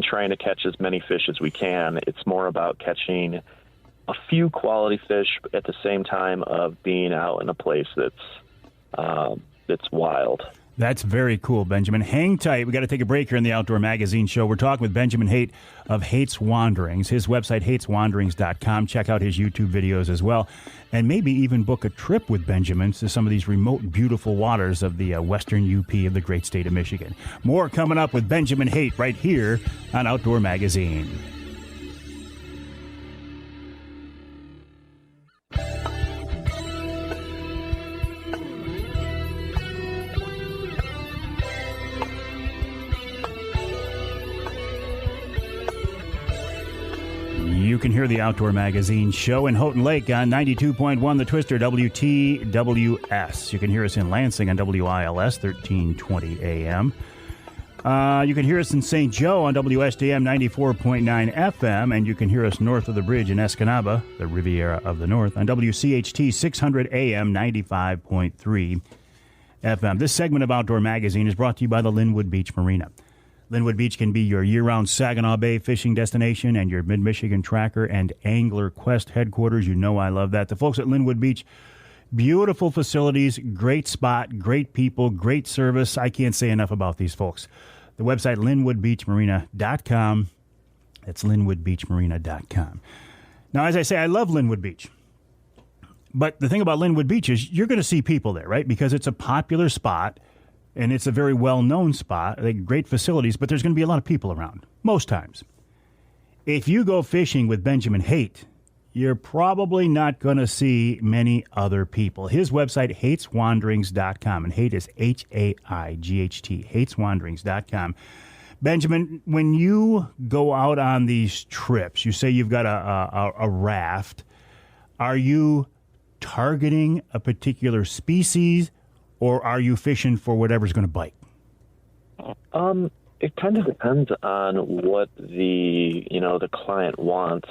trying to catch as many fish as we can. It's more about catching a few quality fish at the same time of being out in a place that's wild. That's very cool, Benjamin. Hang tight. We got to take a break here in the Outdoor Magazine Show. We're talking with Benjamin Haight of Haight's Wanderings. His website, haightswanderings.com. Check out his YouTube videos as well. And maybe even book a trip with Benjamin to some of these remote, beautiful waters of the western UP of the great state of Michigan. More coming up with Benjamin Haight right here on Outdoor Magazine. You can hear the Outdoor Magazine Show in Houghton Lake on 92.1 The Twister WTWS. You can hear us in Lansing on WILS 1320 AM. You can hear us in St. Joe on WSJM 94.9 FM, and you can hear us north of the bridge in Escanaba, the Riviera of the North, on WCHT 600 AM 95.3 FM. This segment of Outdoor Magazine is brought to you by the Linwood Beach Marina. Linwood Beach can be your year-round Saginaw Bay fishing destination and your Mid-Michigan Tracker and Angler Quest headquarters. You know I love that. The folks at Linwood Beach, beautiful facilities, great spot, great people, great service. I can't say enough about these folks. The website, linwoodbeachmarina.com. That's linwoodbeachmarina.com. Now, as I say, I love Linwood Beach. But the thing about Linwood Beach is you're going to see people there, right? Because it's a popular spot, and it's a very well-known spot. They great facilities, but there's going to be a lot of people around, most times. If you go fishing with Benjamin Haight, you're probably not going to see many other people. His website, haightswanderings.com, and Haight is H-A-I-G-H-T, haightswanderings.com. Benjamin, when you go out on these trips, you say you've got a raft. Are you targeting a particular species, or are you fishing for whatever's going to bite? It kind of depends on what the client wants.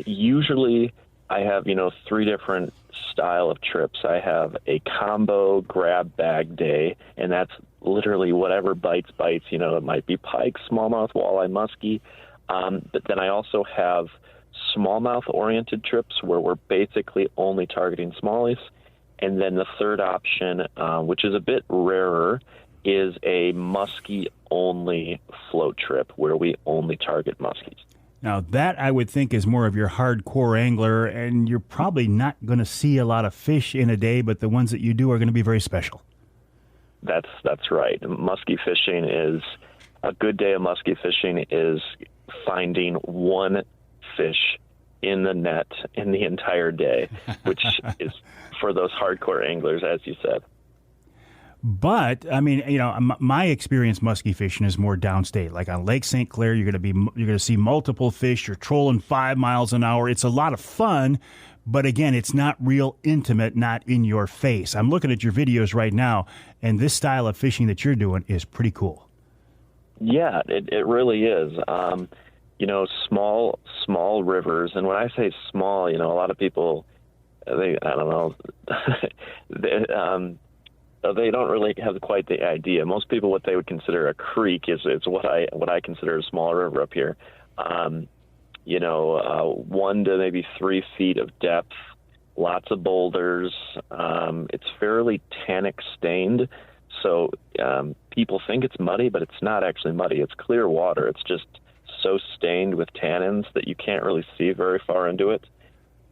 Usually I have, 3 different style of trips. I have a combo grab bag day, and that's literally whatever bites. It might be pike, smallmouth, walleye, muskie. But then I also have smallmouth oriented trips where we're basically only targeting smallies. And then the third option, which is a bit rarer, is a muskie only float trip where we only target muskies. Now, that I would think is more of your hardcore angler, and you're probably not going to see a lot of fish in a day, but the ones that you do are going to be very special. That's right. Muskie fishing is a good day of muskie fishing is finding one fish in the net in the entire day, which is for those hardcore anglers, as you said. But I mean, my experience muskie fishing is more downstate. Like on Lake St. Clair, you're going to see multiple fish. You're trolling 5 miles an hour. It's a lot of fun, but again, it's not real intimate, not in your face. I'm looking at your videos right now, and this style of fishing that you're doing is pretty cool. Yeah, it really is. Small rivers, and when I say small, a lot of people, they don't really have quite the idea. Most people, what they would consider a creek is what I consider a small river up here. 1 to maybe 3 feet of depth, lots of boulders. It's fairly tannic stained, so people think it's muddy, but it's not actually muddy. It's clear water. It's just so stained with tannins that you can't really see very far into it.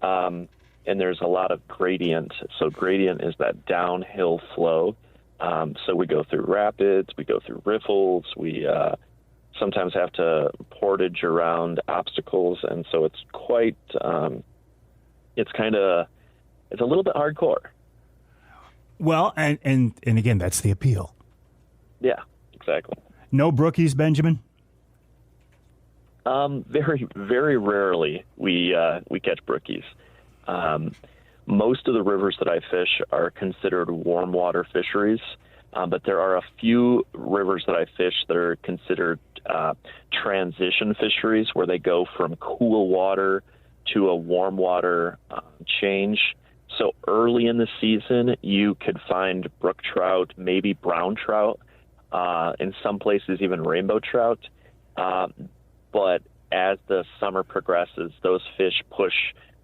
And there's a lot of gradient. So gradient is that downhill flow. So we go through rapids, we go through riffles, we sometimes have to portage around obstacles, and so it's quite, it's a little bit hardcore. Well, and again, that's the appeal. Yeah, exactly. No brookies, Benjamin? Very, very rarely we catch brookies. Most of the rivers that I fish are considered warm water fisheries, but there are a few rivers that I fish that are considered transition fisheries, where they go from cool water to a warm water change. So early in the season, you could find brook trout, maybe brown trout, in some places even rainbow trout. But as the summer progresses, those fish push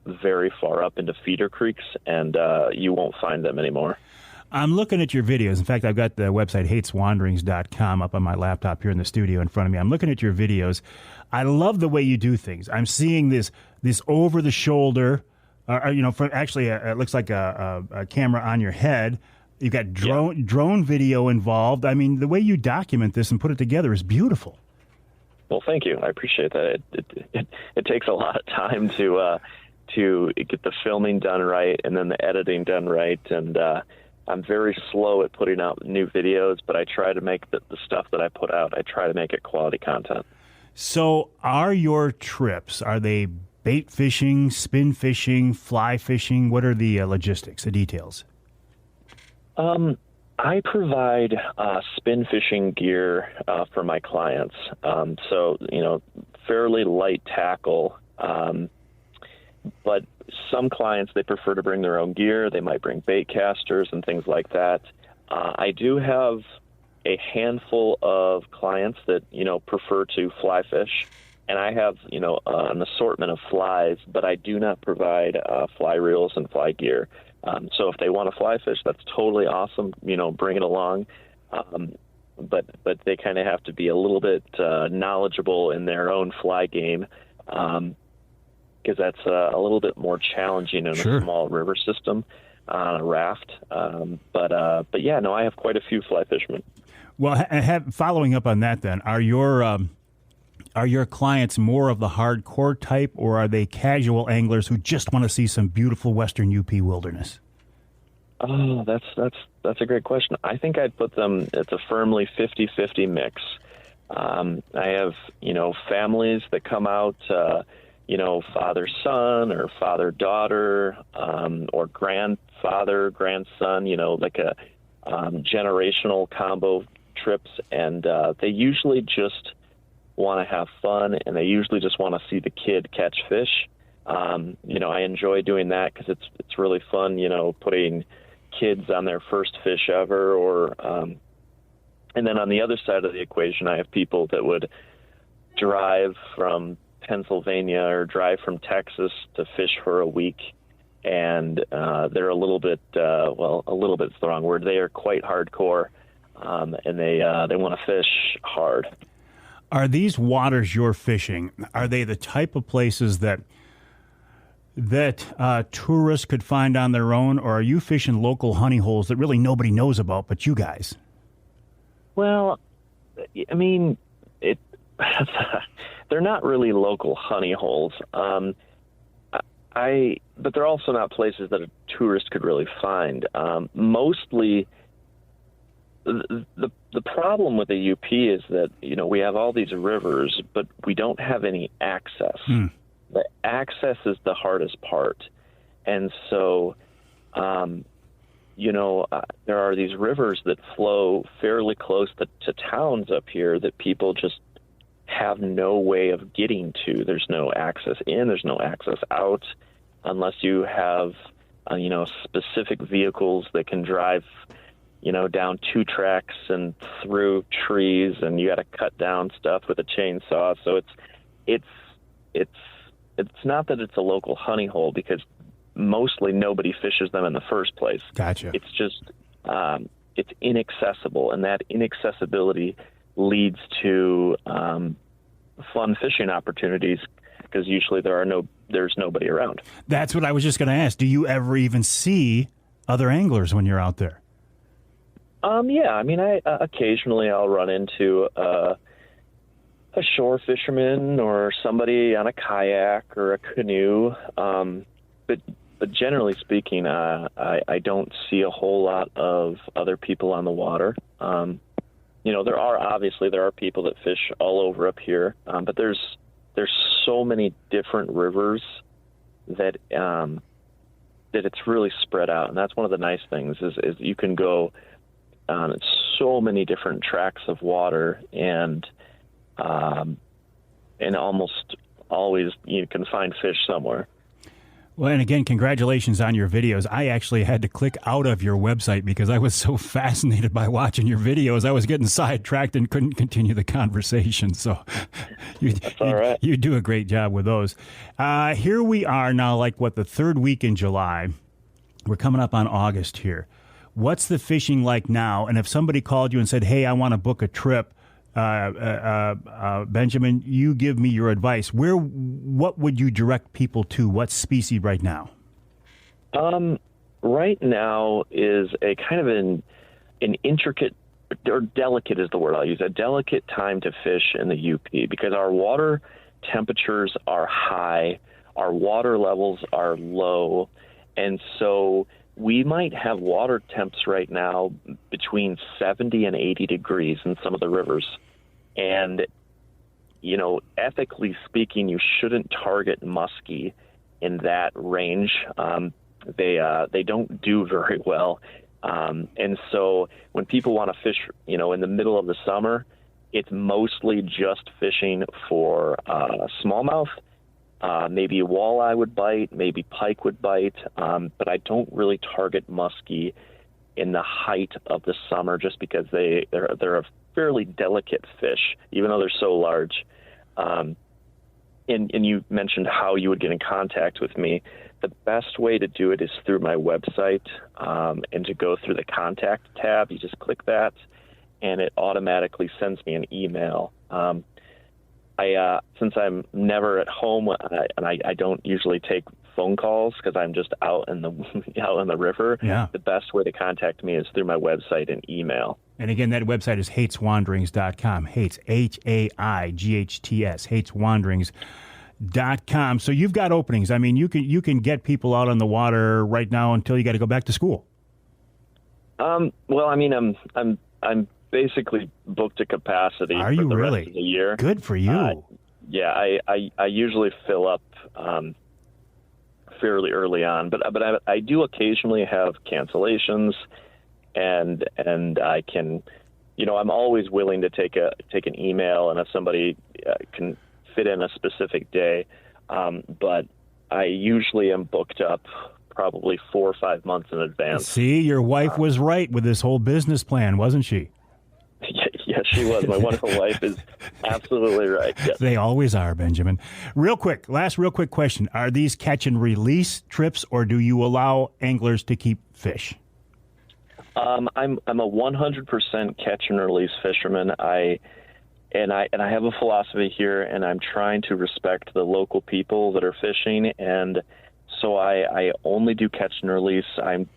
very far up into feeder creeks, and you won't find them anymore. I'm looking at your videos. In fact, I've got the website haightswanderings.com up on my laptop here in the studio in front of me. I'm looking at your videos. I love the way you do things. I'm seeing this over the shoulder, it looks like a camera on your head. You've got drone video involved. I mean, the way you document this and put it together is beautiful. Well, thank you. I appreciate that. It takes a lot of time to get the filming done right and then the editing done right. And I'm very slow at putting out new videos, but I try to make the stuff that I put out, I try to make it quality content. So are your trips, are they bait fishing, spin fishing, fly fishing? What are the logistics, the details? I provide spin fishing gear for my clients. So, fairly light tackle. But some clients, they prefer to bring their own gear. They might bring bait casters and things like that. I do have a handful of clients that, prefer to fly fish. And I have, an assortment of flies, but I do not provide fly reels and fly gear. So if they want to fly fish, that's totally awesome. Bring it along. But they kind of have to be a little bit knowledgeable in their own fly game. because that's a little bit more challenging in Sure. a small river system on a raft. But yeah, no, I have quite a few fly fishermen. Well, following up on that, then, are your clients more of the hardcore type, or are they casual anglers who just want to see some beautiful Western UP wilderness? Oh, that's a great question. I think I'd put them, it's a firmly 50-50 mix. I have, families that come out, father-son or father-daughter, or grandfather, grandson, like a generational combo trips. And they usually just want to have fun, and they usually just want to see the kid catch fish. I enjoy doing that because it's really fun, putting kids on their first fish ever, or and then on the other side of the equation, I have people that would drive from Pennsylvania or drive from Texas to fish for a week, and they're a little bit a little bit's the wrong word. They are quite hardcore, and they want to fish hard. Are these waters you're fishing, are they the type of places that tourists could find on their own, or are you fishing local honey holes that really nobody knows about but you guys? Well, I mean, they're not really local honey holes. But they're also not places that a tourist could really find. Mostly, the problem with the UP is that, we have all these rivers, but we don't have any access. The access is the hardest part. And so, there are these rivers that flow fairly close to towns up here that people just have no way of getting to. There's no access in, there's no access out, unless you have, specific vehicles that can drive, down 2 tracks and through trees, and you got to cut down stuff with a chainsaw. So it's not that it's a local honey hole, because mostly nobody fishes them in the first place. Gotcha. It's just it's inaccessible, and that inaccessibility leads to fun fishing opportunities, because usually there's nobody around. That's what I was just going to ask. Do you ever even see other anglers when you're out there? Yeah. I mean, occasionally I'll run into a shore fisherman or somebody on a kayak or a canoe. But generally speaking, I don't see a whole lot of other people on the water. There are people that fish all over up here, but there's so many different rivers that it's really spread out, and that's one of the nice things is you can go on so many different tracts of water, and almost always you can find fish somewhere. Well, and again, congratulations on your videos. I actually had to click out of your website because I was so fascinated by watching your videos. I was getting sidetracked and couldn't continue the conversation. So That's all right. You do a great job with those. Here we are now, the third week in July. We're coming up on August here. What's the fishing like now? And if somebody called you and said, hey, I want to book a trip, Benjamin, you give me your advice. What would you direct people to? What species right now? Right now is a kind of an intricate, or delicate is the word I'll use, a delicate time to fish in the UP, because our water temperatures are high, our water levels are low, and so we might have water temps right now between 70 and 80 degrees in some of the rivers. And, ethically speaking, you shouldn't target muskie in that range. They don't do very well. And so when people want to fish, in the middle of the summer, it's mostly just fishing for smallmouth. Maybe a walleye would bite, maybe pike would bite, but I don't really target muskie in the height of the summer, just because they're a fairly delicate fish, even though they're so large. And you mentioned how you would get in contact with me. The best way to do it is through my website, and to go through the contact tab. You just click that, and it automatically sends me an email. since I'm never at home and I don't usually take phone calls because I'm just out in the river. Yeah. The best way to contact me is through my website and email. And again, that website is HaightsWanderings.com. Haigts, H-A-I-G-H-T-S, HaightsWanderings.com. So you've got openings. I mean, you can get people out on the water right now until you got to go back to school. Well, I mean, I'm basically booked to capacity. Are you for the really? rest of the year. Good for you. Yeah, I usually fill up fairly early on, but I do occasionally have cancellations, and I can, I'm always willing to take an email, and if somebody can fit in a specific day, but I usually am booked up probably 4 or 5 months in advance. See, your wife was right with this whole business plan, wasn't she? Yes, she was. My wonderful wife is absolutely right. Yes. They always are, Benjamin. Real quick question. Are these catch and release trips, or do you allow anglers to keep fish? I'm a 100% catch and release fisherman. I have a philosophy here, and I'm trying to respect the local people that are fishing, and so I only do catch and release. I'm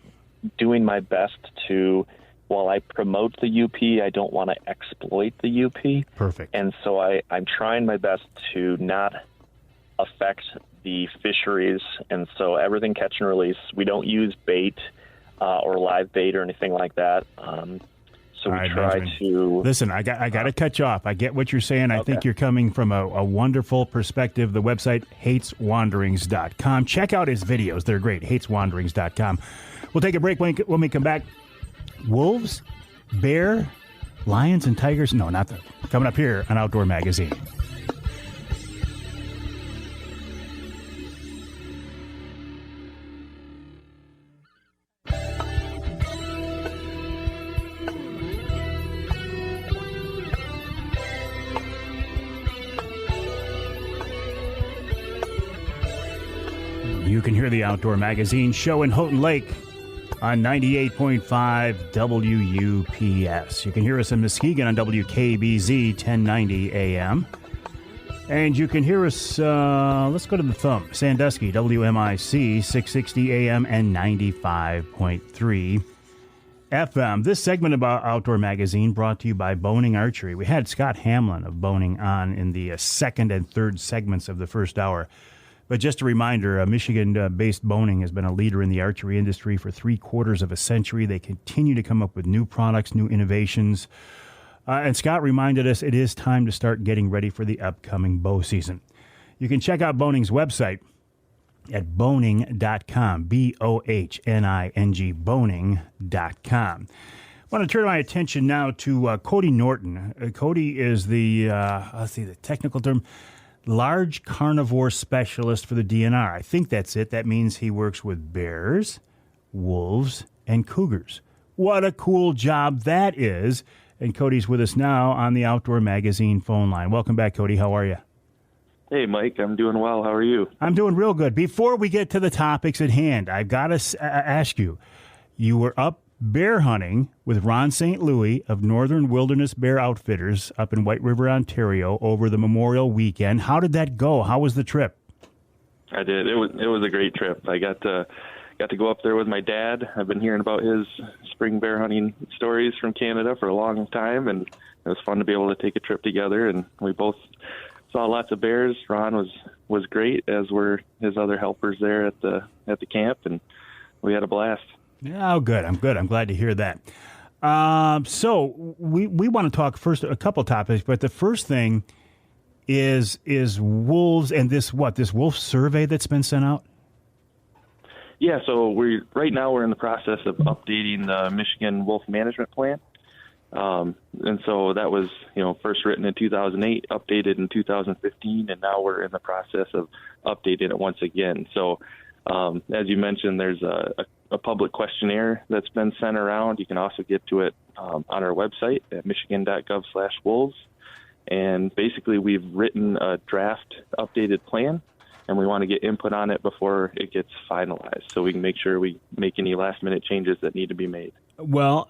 doing my best to, while I promote the UP, I don't want to exploit the UP. Perfect. And so I'm trying my best to not affect the fisheries, and so everything catch and release. We don't use bait or live bait or anything like that. So we try to... Listen, I got to cut you off. I get what you're saying. I think you're coming from a wonderful perspective. The website, HaightsWanderings.com. Check out his videos. They're great. HaightsWanderings.com. We'll take a break when we come back. Wolves, bear, lions, and tigers? No, not that. Coming up here on Outdoor Magazine. You can hear the Outdoor Magazine show in Houghton Lake on 98.5 WUPS. You can hear us in Muskegon on WKBZ 1090 AM. And you can hear us, let's go to the thumb, Sandusky, WMIC 660 AM and 95.3 FM. This segment of Outdoor Magazine brought to you by Bohning Archery. We had Scott Hamlin of Bohning on in the second and third segments of the first hour. But just a reminder, Michigan-based Bohning has been a leader in the archery industry for 3/4 of a century. They continue to come up with new products, new innovations. And Scott reminded us it is time to start getting ready for the upcoming bow season. You can check out Bohning's website at bohning.com, Bohning, bohning.com. I want to turn my attention now to Cody Norton. Cody is the technical term, large carnivore specialist for the DNR. I think that's it. That means he works with bears, wolves, and cougars. What a cool job that is. And Cody's with us now on the Outdoor Magazine phone line. Welcome back, Cody. How are you? Hey, Mike. I'm doing well. How are you? I'm doing real good. Before we get to the topics at hand, I've got to ask you, you were up bear hunting with Ron St. Louis of Northern Wilderness Bear Outfitters up in White River, Ontario, over the Memorial Weekend. How did that go? How was the trip? I did. It was a great trip. I got to go up there with my dad. I've been hearing about his spring bear hunting stories from Canada for a long time, and it was fun to be able to take a trip together. And we both saw lots of bears. Ron was great, as were his other helpers there at the camp, and we had a blast. Oh, good. I'm good. I'm glad to hear that. So we want to talk first a couple topics, but the first thing is wolves and this wolf survey that's been sent out. Yeah. So right now we're in the process of updating the Michigan Wolf Management Plan, and so that was first written in 2008, updated in 2015, and now we're in the process of updating it once again. So as you mentioned, there's a public questionnaire that's been sent around. You can also get to it on our website at michigan.gov/wolves. And basically, we've written a draft updated plan, and we want to get input on it before it gets finalized so we can make sure we make any last-minute changes that need to be made. Well,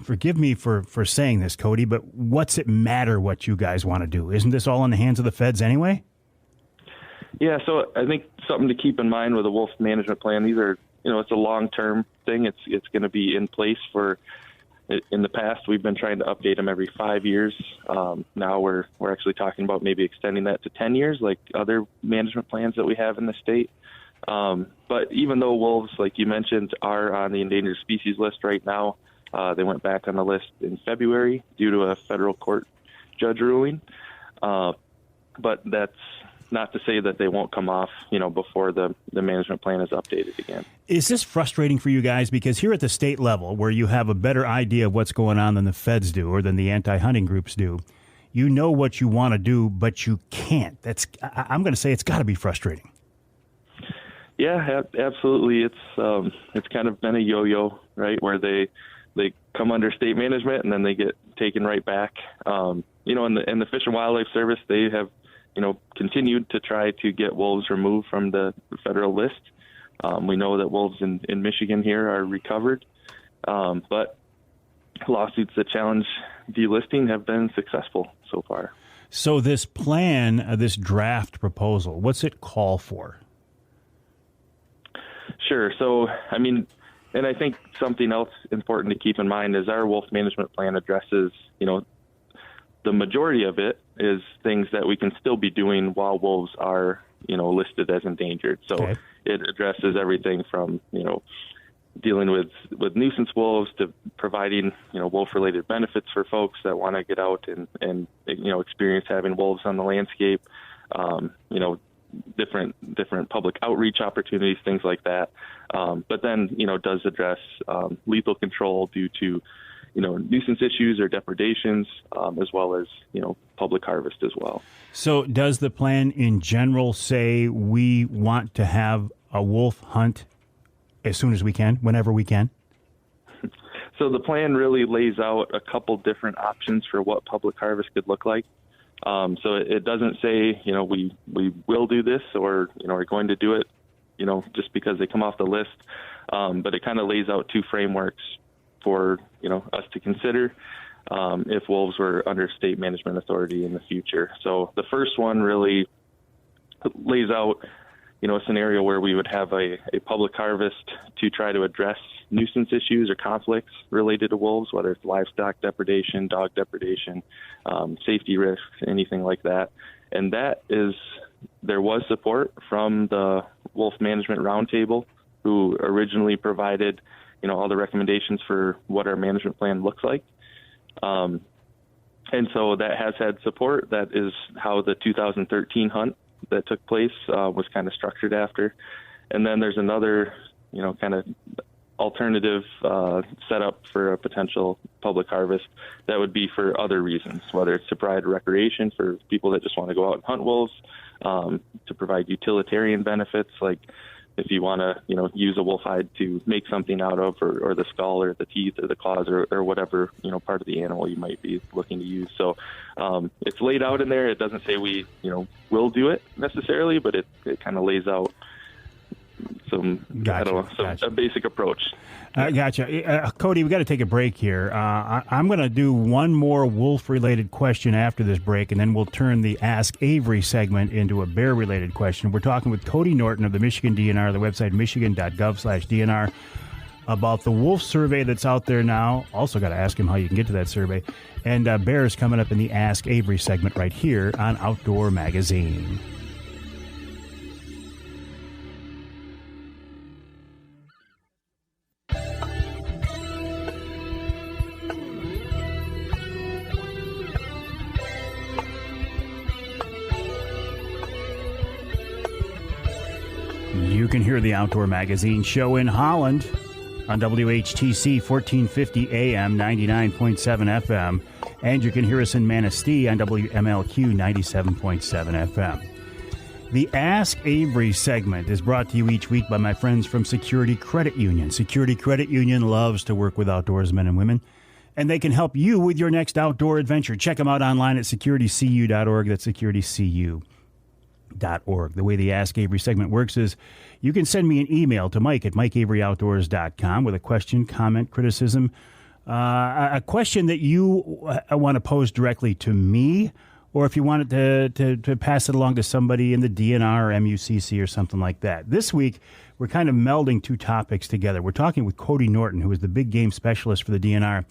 forgive me for saying this, Cody, but what's it matter what you guys want to do? Isn't this all in the hands of the feds anyway? Yeah, so I think something to keep in mind with a wolf management plan, these are, it's a long-term thing. It's going to be in place for, in the past, we've been trying to update them every 5 years. Now we're actually talking about maybe extending that to 10 years, like other management plans that we have in the state. But even though wolves, like you mentioned, are on the endangered species list right now, they went back on the list in February due to a federal court judge ruling. But that's not to say that they won't come off, before the management plan is updated again. Is this frustrating for you guys? Because here at the state level, where you have a better idea of what's going on than the feds do or than the anti-hunting groups do, you know what you want to do, but you can't. I'm going to say it's got to be frustrating. Yeah, absolutely. It's kind of been a yo-yo, right, where they come under state management and then they get taken right back. In the Fish and Wildlife Service, they have continued to try to get wolves removed from the federal list. We know that wolves in Michigan here are recovered, but lawsuits that challenge delisting have been successful so far. So this plan, this draft proposal, what's it call for? Sure. So, and I think something else important to keep in mind is our wolf management plan addresses, the majority of it is things that we can still be doing while wolves are, listed as endangered. So okay. It addresses everything from, dealing with nuisance wolves to providing, wolf-related benefits for folks that want to get out and experience having wolves on the landscape, different public outreach opportunities, things like that. But then, does address lethal control due to, nuisance issues or depredations, as well as, public harvest as well. So does the plan in general say we want to have a wolf hunt as soon as we can, whenever we can? So the plan really lays out a couple different options for what public harvest could look like. So it doesn't say, we will do this or, are going to do it, just because they come off the list. But it kind of lays out two frameworks for, us to consider if wolves were under state management authority in the future. So the first one really lays out, a scenario where we would have a public harvest to try to address nuisance issues or conflicts related to wolves, whether it's livestock depredation, dog depredation, safety risks, anything like that. And there was support from the Wolf Management Roundtable, who originally provided, all the recommendations for what our management plan looks like. And so that has had support. That is how the 2013 hunt that took place was kind of structured after. And then there's another, kind of alternative setup for a potential public harvest that would be for other reasons, whether it's to provide recreation for people that just want to go out and hunt wolves, to provide utilitarian benefits, like if you want to, use a wolf hide to make something out of, or the skull or the teeth or the claws or whatever, part of the animal you might be looking to use. So it's laid out in there. It doesn't say we, will do it necessarily, but it kind of lays out some, a basic approach. Gotcha. Cody, we got to take a break here. I'm going to do one more wolf-related question after this break, and then we'll turn the Ask Avery segment into a bear-related question. We're talking with Cody Norton of the Michigan DNR, the website michigan.gov/DNR, about the wolf survey that's out there now. Also got to ask him how you can get to that survey. And bears coming up in the Ask Avery segment right here on Outdoor Magazine. You can hear the Outdoor Magazine show in Holland on WHTC 1450 AM, 99.7 FM. And you can hear us in Manistee on WMLQ 97.7 FM. The Ask Avery segment is brought to you each week by my friends from Security Credit Union. Security Credit Union loves to work with outdoorsmen and women, and they can help you with your next outdoor adventure. Check them out online at securitycu.org. That's securitycu.org. mikeaveryoutdoors.org. The way the Ask Avery segment works is you can send me an email to mike at mikeaveryoutdoors.com with a question, comment, criticism, a question that you want to pose directly to me, or if you wanted to pass it along to somebody in the DNR or MUCC or something like that. This week, we're kind of melding two topics together. We're talking with Cody Norton, who is the big game specialist for the DNR.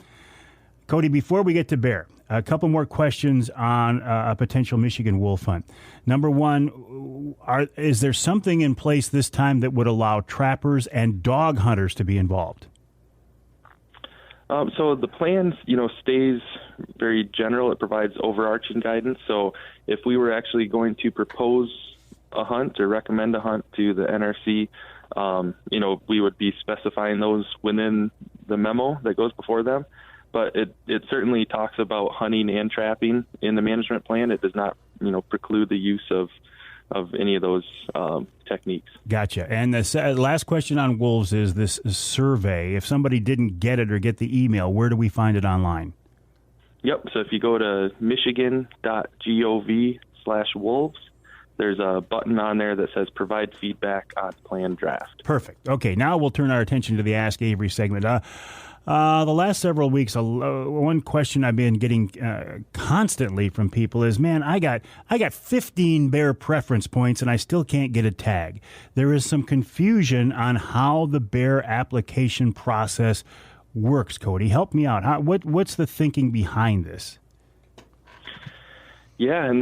Cody, before we get to bear, a couple more questions on a potential Michigan wolf hunt. Number one, is there something in place this time that would allow trappers and dog hunters to be involved? So the plan, stays very general. It provides overarching guidance. So if we were actually going to propose a hunt or recommend a hunt to the NRC, we would be specifying those within the memo that goes before them. But it certainly talks about hunting and trapping in the management plan. It does not, preclude the use of any of those techniques. Gotcha. And the last question on wolves is this survey. If somebody didn't get it or get the email, where do we find it online? Yep. So if you go to michigan.gov/wolves, there's a button on there that says provide feedback on planned draft. Perfect. Okay, now we'll turn our attention to the Ask Avery segment. The last several weeks, one question I've been getting constantly from people is, man, I got 15 bear preference points and I still can't get a tag. There is some confusion on how the bear application process works, Cody. Help me out. What's the thinking behind this? Yeah, and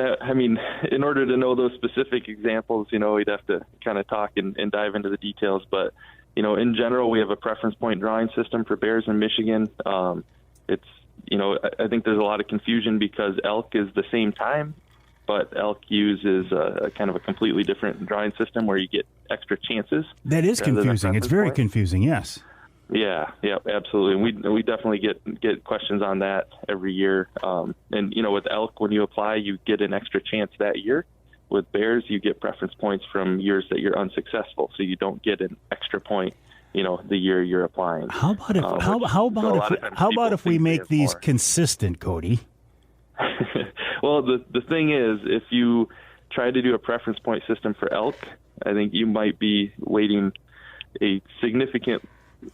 in order to know those specific examples, we'd have to kind of talk and dive into the details, but in general, we have a preference point drawing system for bears in Michigan. I think there's a lot of confusion because elk is the same time, but elk uses a kind of a completely different drawing system where you get extra chances. That is confusing. It's very confusing, yes. Yeah, absolutely. And we definitely get questions on that every year. With elk, when you apply, you get an extra chance that year. With bears, you get preference points from years that you're unsuccessful, so you don't get an extra point, the year you're applying. How about if we make these consistent, Cody? Well, the thing is, if you try to do a preference point system for elk, I think you might be waiting a significant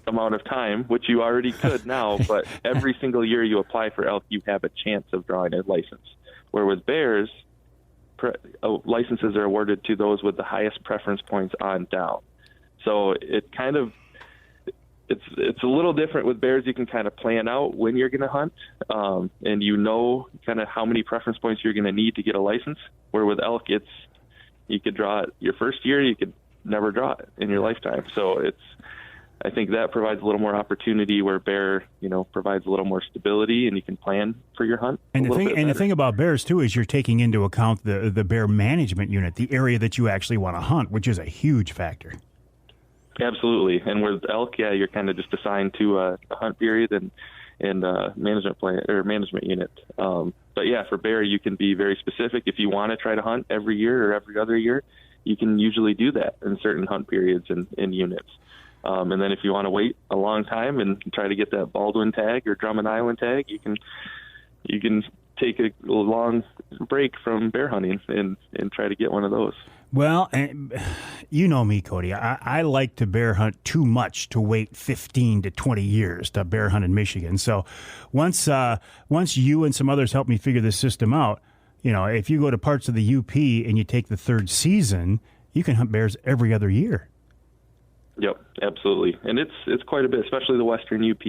amount of time, which you already could now, but every single year you apply for elk, you have a chance of drawing a license. Where with bears, licenses are awarded to those with the highest preference points on down. So it's a little different with bears. You can kind of plan out when you're going to hunt, and kind of how many preference points you're going to need to get a license. Where with elk, you could draw it your first year, you could never draw it in your lifetime. So I think that provides a little more opportunity where bear, provides a little more stability and you can plan for your hunt. And the thing about bears too is you're taking into account the bear management unit, the area that you actually want to hunt, which is a huge factor. Absolutely. And with elk, you're kind of just assigned to a hunt period and management plan or management unit. But for bear, you can be very specific. If you want to try to hunt every year or every other year, you can usually do that in certain hunt periods and units. And then if you want to wait a long time and try to get that Baldwin tag or Drummond Island tag, you can take a long break from bear hunting and try to get one of those. Well, you know me, Cody. I like to bear hunt too much to wait 15 to 20 years to bear hunt in Michigan. So once you and some others help me figure this system out, if you go to parts of the UP and you take the third season, you can hunt bears every other year. Yep, absolutely. And it's quite a bit, especially the Western UP.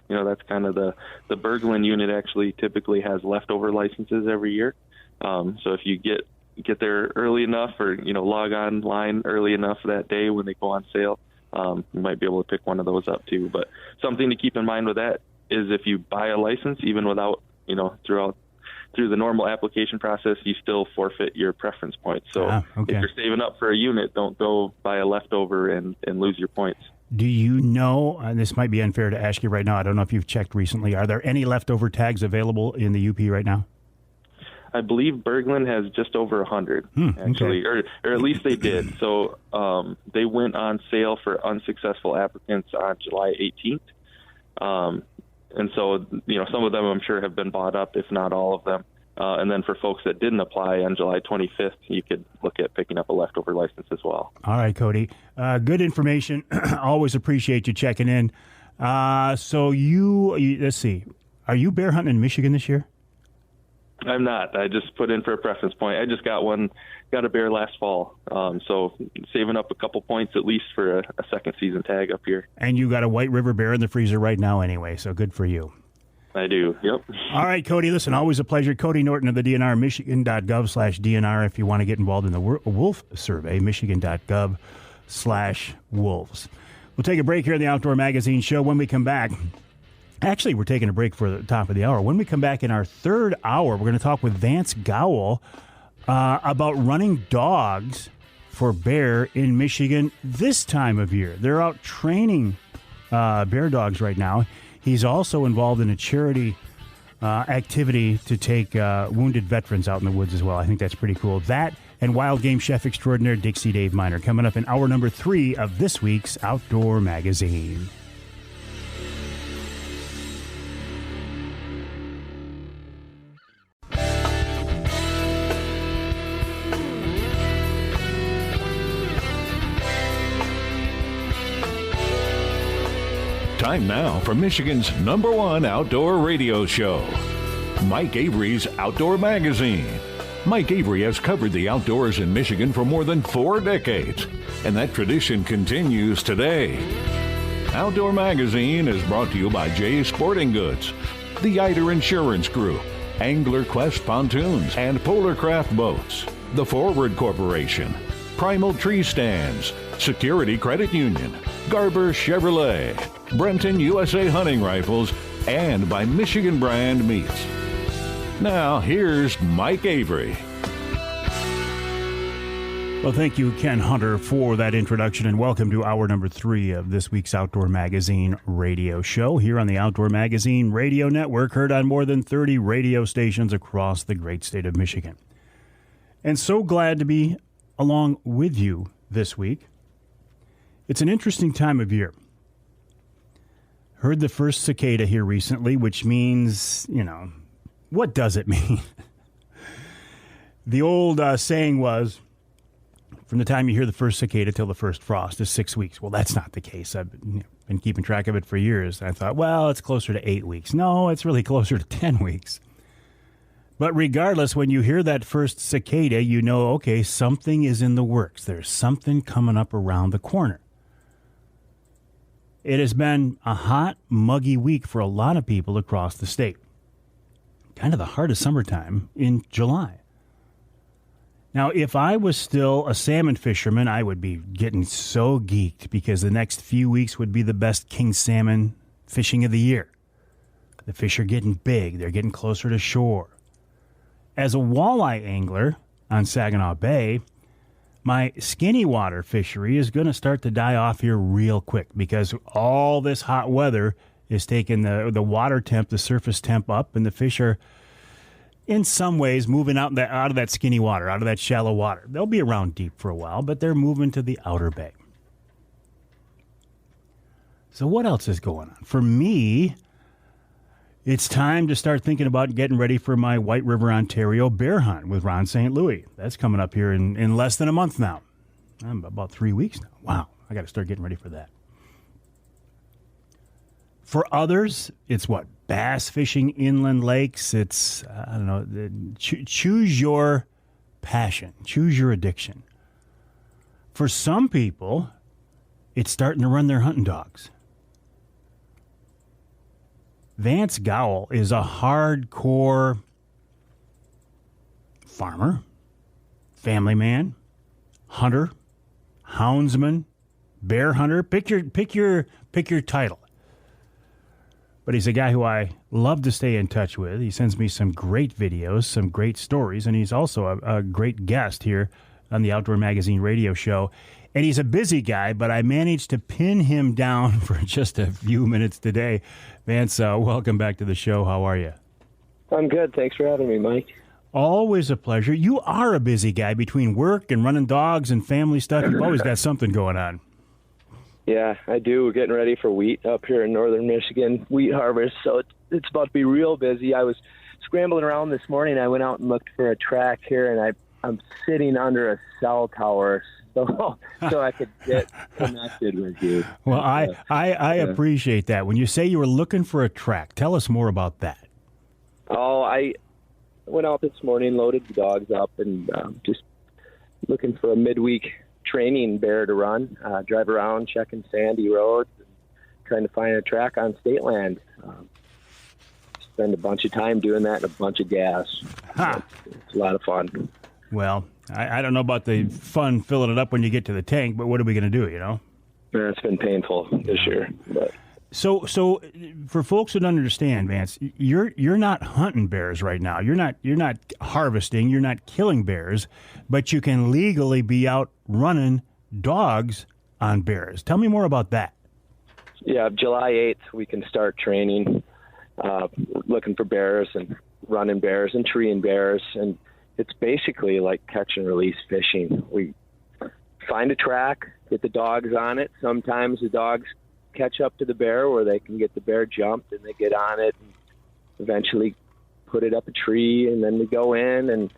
That's kind of the Berglund unit actually typically has leftover licenses every year. So if you get there early enough or, log online early enough that day when they go on sale, you might be able to pick one of those up too. But something to keep in mind with that is if you buy a license, even without, through the normal application process, you still forfeit your preference points. So if you're saving up for a unit, don't go buy a leftover and lose your points. Do you know, and this might be unfair to ask you right now, I don't know if you've checked recently, are there any leftover tags available in the UP right now? I believe Berglund has just over 100, actually, or at least they did. So they went on sale for unsuccessful applicants on July 18th. And so, some of them I'm sure have been bought up, if not all of them. And then for folks that didn't apply on July 25th, you could look at picking up a leftover license as well. All right, Cody. Good information. Always appreciate you checking in. So let's see. Are you bear hunting in Michigan this year? I'm not. I just put in for a preference point. I just got a bear last fall. So saving up a couple points at least for a second season tag up here. And you got a White River bear in the freezer right now anyway, so good for you. I do, yep. All right, Cody, listen, always a pleasure. Cody Norton of the DNR, michigan.gov/DNR if you want to get involved in the wolf survey, michigan.gov/wolves. We'll take a break here in the Outdoor Magazine show. When we come back, actually, we're taking a break for the top of the hour. When we come back in our third hour, we're going to talk with Vance Gawel about running dogs for bear in Michigan this time of year. They're out training bear dogs right now. He's also involved in a charity activity to take wounded veterans out in the woods as well. I think that's pretty cool. That and wild game chef extraordinaire Dixie Dave Minar coming up in hour number 3 of this week's Outdoor Magazine. Time now for Michigan's #1 outdoor radio show, Mike Avery's Outdoor Magazine. Mike Avery has covered the outdoors in Michigan for more than 4 decades, and that tradition continues today. Outdoor Magazine is brought to you by Jay's Sporting Goods, the Eider Insurance Group, Angler Quest Pontoons and Polar Craft Boats, the Forward Corporation, Primal Tree Stands, Security Credit Union, Garber Chevrolet, Brenton USA Hunting Rifles, and by Michigan Brand Meats. Now, here's Mike Avery. Well, thank you, Ken Hunter, for that introduction, and welcome to hour number 3 of this week's Outdoor Magazine radio show here on the Outdoor Magazine Radio Network, heard on more than 30 radio stations across the great state of Michigan. And so glad to be along with you this week. It's an interesting time of year. Heard the first cicada here recently, which means, what does it mean? The old saying was, from the time you hear the first cicada till the first frost is 6 weeks. Well, that's not the case. I've been keeping track of it for years. I thought, well, it's closer to 8 weeks. No, it's really closer to 10 weeks. But regardless, when you hear that first cicada, you know, okay, something is in the works. There's something coming up around the corner. It has been a hot, muggy week for a lot of people across the state. Kind of the heart of summertime in July. Now, if I was still a salmon fisherman, I would be getting so geeked because the next few weeks would be the best king salmon fishing of the year. The fish are getting big. They're getting closer to shore. As a walleye angler on Saginaw Bay, my skinny water fishery is going to start to die off here real quick because all this hot weather is taking the water temp, the surface temp up, and the fish are, in some ways, moving out of that skinny water, out of that shallow water. They'll be around deep for a while, but they're moving to the outer bay. So what else is going on? For me, it's time to start thinking about getting ready for my White River, Ontario bear hunt with Ron St. Louis. That's coming up here in less than a month now. I'm about 3 weeks now. Wow, I got to start getting ready for that. For others, it's what? Bass fishing inland lakes. It's, I don't know, choose your passion. Choose your addiction. For some people, it's starting to run their hunting dogs. Vance Gawel is a hardcore farmer, family man, hunter, houndsman, bear hunter. Pick your title. But he's a guy who I love to stay in touch with. He sends me some great videos, some great stories, and he's also a great guest here on the Outdoor Magazine radio show. And he's a busy guy, but I managed to pin him down for just a few minutes today. Vance, welcome back to the show. How are you? I'm good. Thanks for having me, Mike. Always a pleasure. You are a busy guy between work and running dogs and family stuff. You've always got something going on. Yeah, I do. We're getting ready for wheat up here in northern Michigan, wheat harvest. So it's about to be real busy. I was scrambling around this morning. I went out and looked for a track here, and I'm sitting under a cell tower so I could get connected with you. Well, I appreciate that. When you say you were looking for a track, tell us more about that. Oh, I went out this morning, loaded the dogs up, and just looking for a midweek training bear to run, drive around, checking sandy roads, and trying to find a track on state land. Spend a bunch of time doing that and a bunch of gas. It's a lot of fun. Well, I don't know about the fun filling it up when you get to the tank, but what are we going to do, you know? Yeah, it's been painful this year. But. So for folks who don't understand, Vance, you're not hunting bears right now. You're not harvesting. You're not killing bears, but you can legally be out running dogs on bears. Tell me more about that. Yeah, July 8th, we can start training, looking for bears and running bears and treeing bears. And it's basically like catch and release fishing. We find a track, get the dogs on it. Sometimes the dogs catch up to the bear where they can get the bear jumped, and they get on it and eventually put it up a tree. And then we go in and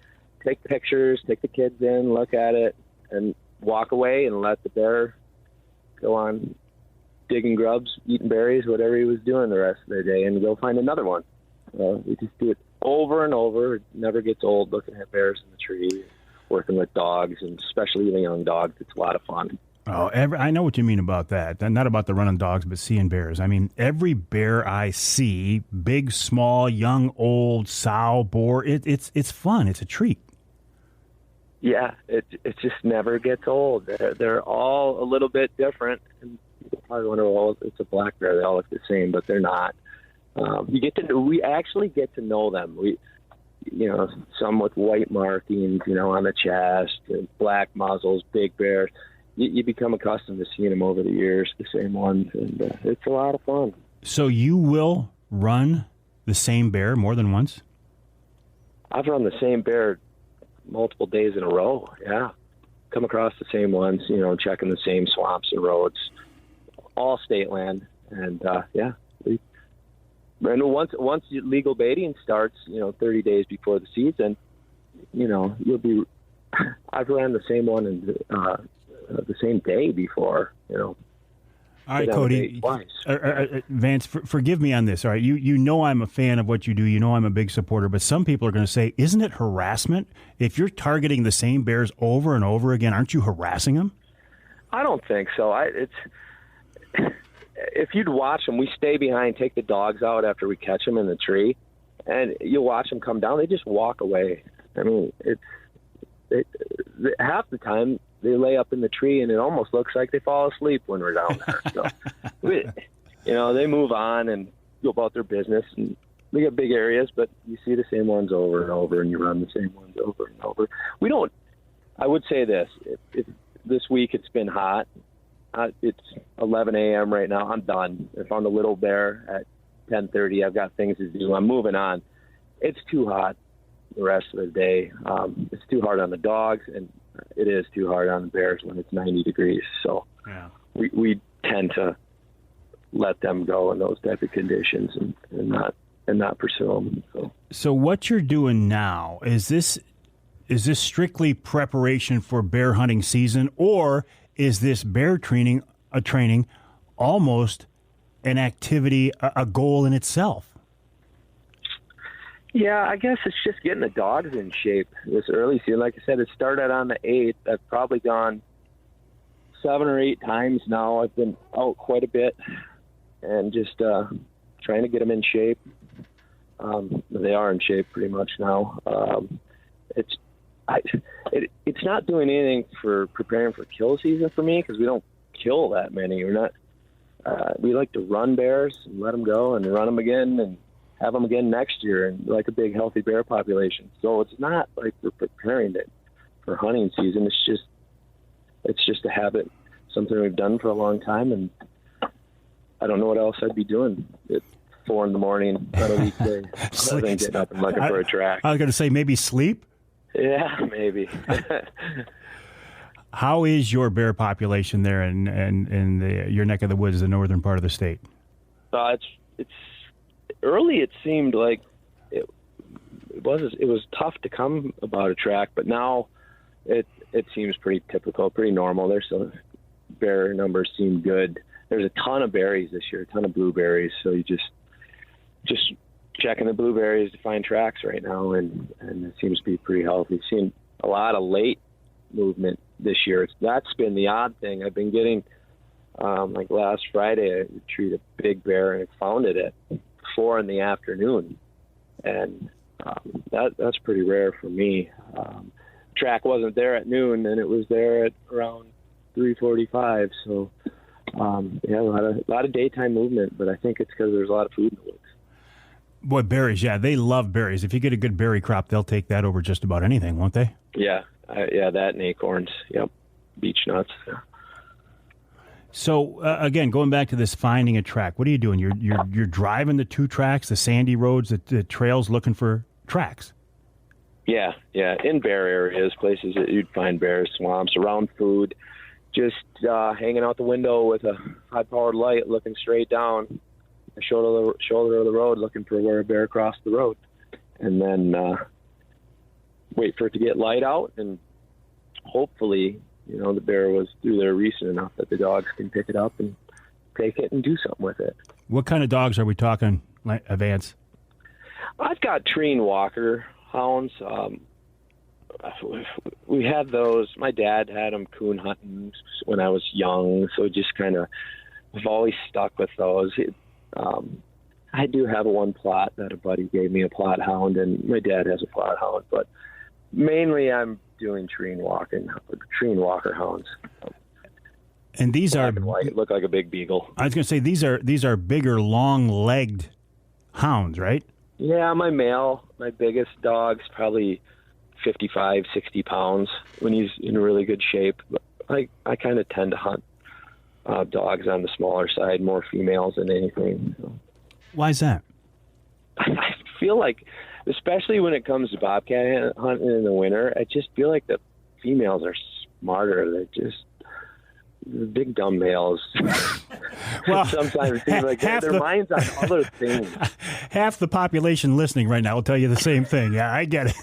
take pictures, take the kids in, look at it, and walk away and let the bear go on digging grubs, eating berries, whatever he was doing the rest of the day, and go find another one. We just do it over and over. It never gets old looking at bears in the tree, working with dogs, and especially the young dogs. It's a lot of fun. Oh, I know what you mean about that. Not about the running dogs, but seeing bears. I mean, every bear I see, big, small, young, old, sow, boar, it's fun. It's a treat. Yeah, it just never gets old. They're all a little bit different. And people probably wonder, well, it's a black bear. They all look the same, but they're not. We actually get to know them. Some with white markings, on the chest, and black muzzles, big bears. You become accustomed to seeing them over the years, the same ones, and it's a lot of fun. So you will run the same bear more than once? I've run the same bear multiple days in a row, yeah. Come across the same ones, checking the same swamps and roads, all state land, and and once legal baiting starts, 30 days before the season, you'll be. I've ran the same one in the same day before, All right, Cody. Vance, forgive me on this. All right, you know I'm a fan of what you do. You know I'm a big supporter. But some people are going to say, isn't it harassment if you're targeting the same bears over and over again? Aren't you harassing them? I don't think so. If you'd watch them, we stay behind, take the dogs out after we catch them in the tree, and you'll watch them come down. They just walk away. I mean, half the time they lay up in the tree, and it almost looks like they fall asleep when we're down there. So, they move on and go about their business. And we got big areas, but you see the same ones over and over, and you run the same ones over and over. I would say this: if this week it's been hot. It's 11 a.m. right now. I'm done. If I'm the little bear at 10:30, I've got things to do. I'm moving on. It's too hot the rest of the day. It's too hard on the dogs, and it is too hard on the bears when it's 90 degrees. So we tend to let them go in those type of conditions and not pursue them. So what you're doing now, is this strictly preparation for bear hunting season, or is this bear training almost an activity, a goal in itself? Yeah, I guess it's just getting the dogs in shape this early season. Like I said, it started on the 8th. I've probably gone 7 or 8 times now. I've been out quite a bit and just trying to get them in shape. They are in shape pretty much now. It's not doing anything for preparing for kill season for me because we don't kill that many. We're not. We like to run bears and let them go and run them again and have them again next year and like a big healthy bear population. So it's not like we're preparing it for hunting season. It's just a habit, something we've done for a long time, and I don't know what else I'd be doing at 4 a.m. on a weekday other than getting up and looking for a track. I was going to say maybe sleep. Yeah, maybe. How is your bear population there in your neck of the woods, the northern part of the state? It's early. It seemed like it was tough to come about a track, but now it seems pretty typical, pretty normal. There's some bear numbers seem good. There's a ton of berries this year, a ton of blueberries. So you just checking the blueberries to find tracks right now, and it seems to be pretty healthy. Seen a lot of late movement this year. That's been the odd thing. I've been getting, like last Friday, I retrieved a big bear and I found it at 4 p.m. And that's pretty rare for me. Track wasn't there at noon, and it was there at around 3:45. So a lot of daytime movement, but I think it's because there's a lot of food in the woods. Boy, berries, yeah, they love berries. If you get a good berry crop, they'll take that over just about anything, won't they? Yeah, that and acorns. Yep, beech nuts. Yeah. So again, going back to this finding a track, what are you doing? You're driving the 2 tracks, the sandy roads, the trails, looking for tracks. Yeah, in bear areas, places that you'd find bears, swamps, around food, just hanging out the window with a high-powered light, looking straight down the shoulder of the road, looking for where a bear crossed the road, and then wait for it to get light out, and hopefully, the bear was through there recent enough that the dogs can pick it up and take it and do something with it. What kind of dogs are we talking, Vance? I've got tree and walker hounds. We had those. My dad had them coon hunting when I was young, so just kind of I've always stuck with those. I do have one plot that a buddy gave me, a plot hound, and my dad has a plot hound, but mainly I'm doing tree and walker hounds. And these black are and white, look like a big beagle. I was going to say these are bigger, long-legged hounds, right? Yeah, my biggest dog's probably 55, 60 pounds when he's in really good shape. But I kind of tend to hunt dogs on the smaller side, more females than anything. So. Why is that? I feel like, especially when it comes to bobcat hunting in the winter, I just feel like the females are smarter. They're just the big dumb males. Well, sometimes it seems like their minds on other things. Half the population listening right now will tell you the same thing. Yeah, I get it.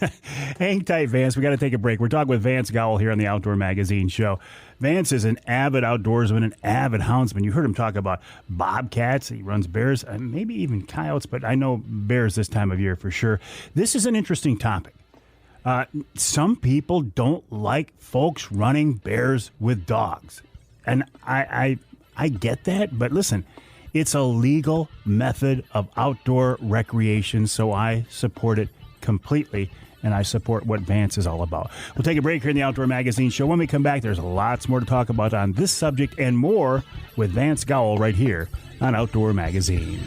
Hang tight, Vance. We got to take a break. We're talking with Vance Gawel here on the Outdoor Magazine Show. Vance is an avid outdoorsman, an avid houndsman. You heard him talk about bobcats. He runs bears, maybe even coyotes, but I know bears this time of year for sure. This is an interesting topic. Some people don't like folks running bears with dogs. And I get that, but listen, it's a legal method of outdoor recreation, so I support it completely, and I support what Vance is all about. We'll take a break here in the Outdoor Magazine Show. When we come back, there's lots more to talk about on this subject and more with Vance Gawel right here on Outdoor Magazine.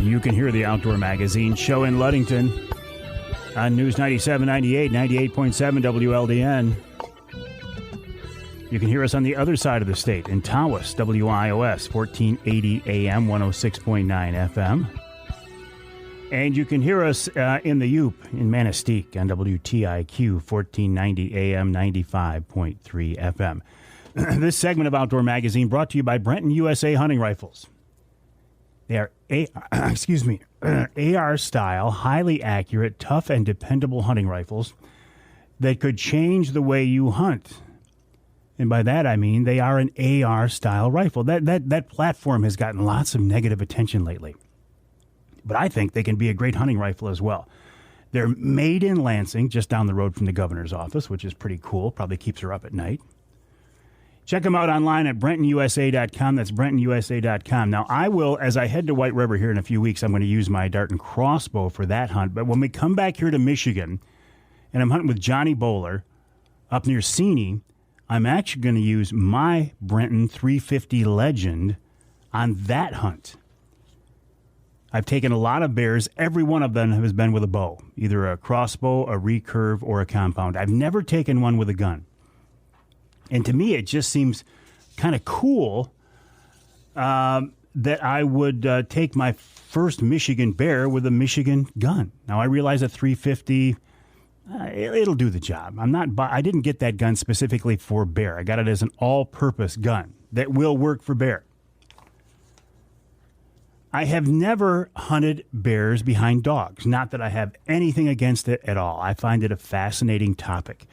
You can hear the Outdoor Magazine Show in Ludington on News 97.98, 98.7 WLDN. You can hear us on the other side of the state in Tawas, WIOS, 1480 AM, 106.9 FM. And you can hear us in the Yoop in Manistee on WTIQ, 1490 AM, 95.3 FM. This segment of Outdoor Magazine brought to you by Brenton USA Hunting Rifles. They are AR-style, highly accurate, tough, and dependable hunting rifles that could change the way you hunt. And by that, I mean they are an AR-style rifle. That platform has gotten lots of negative attention lately. But I think they can be a great hunting rifle as well. They're made in Lansing, just down the road from the governor's office, which is pretty cool. Probably keeps her up at night. Check them out online at BrentonUSA.com. That's BrentonUSA.com. Now, I will, as I head to White River here in a few weeks, I'm going to use my dart and crossbow for that hunt. But when we come back here to Michigan, and I'm hunting with Johnny Bowler up near Seney, I'm actually going to use my Brenton 350 Legend on that hunt. I've taken a lot of bears. Every one of them has been with a bow, either a crossbow, a recurve, or a compound. I've never taken one with a gun. And to me, it just seems kind of cool. that I would take my first Michigan bear with a Michigan gun. Now, I realize a 350, it'll do the job. I didn't get that gun specifically for bear. I got it as an all-purpose gun that will work for bear. I have never hunted bears behind dogs. Not that I have anything against it at all. I find it a fascinating topic.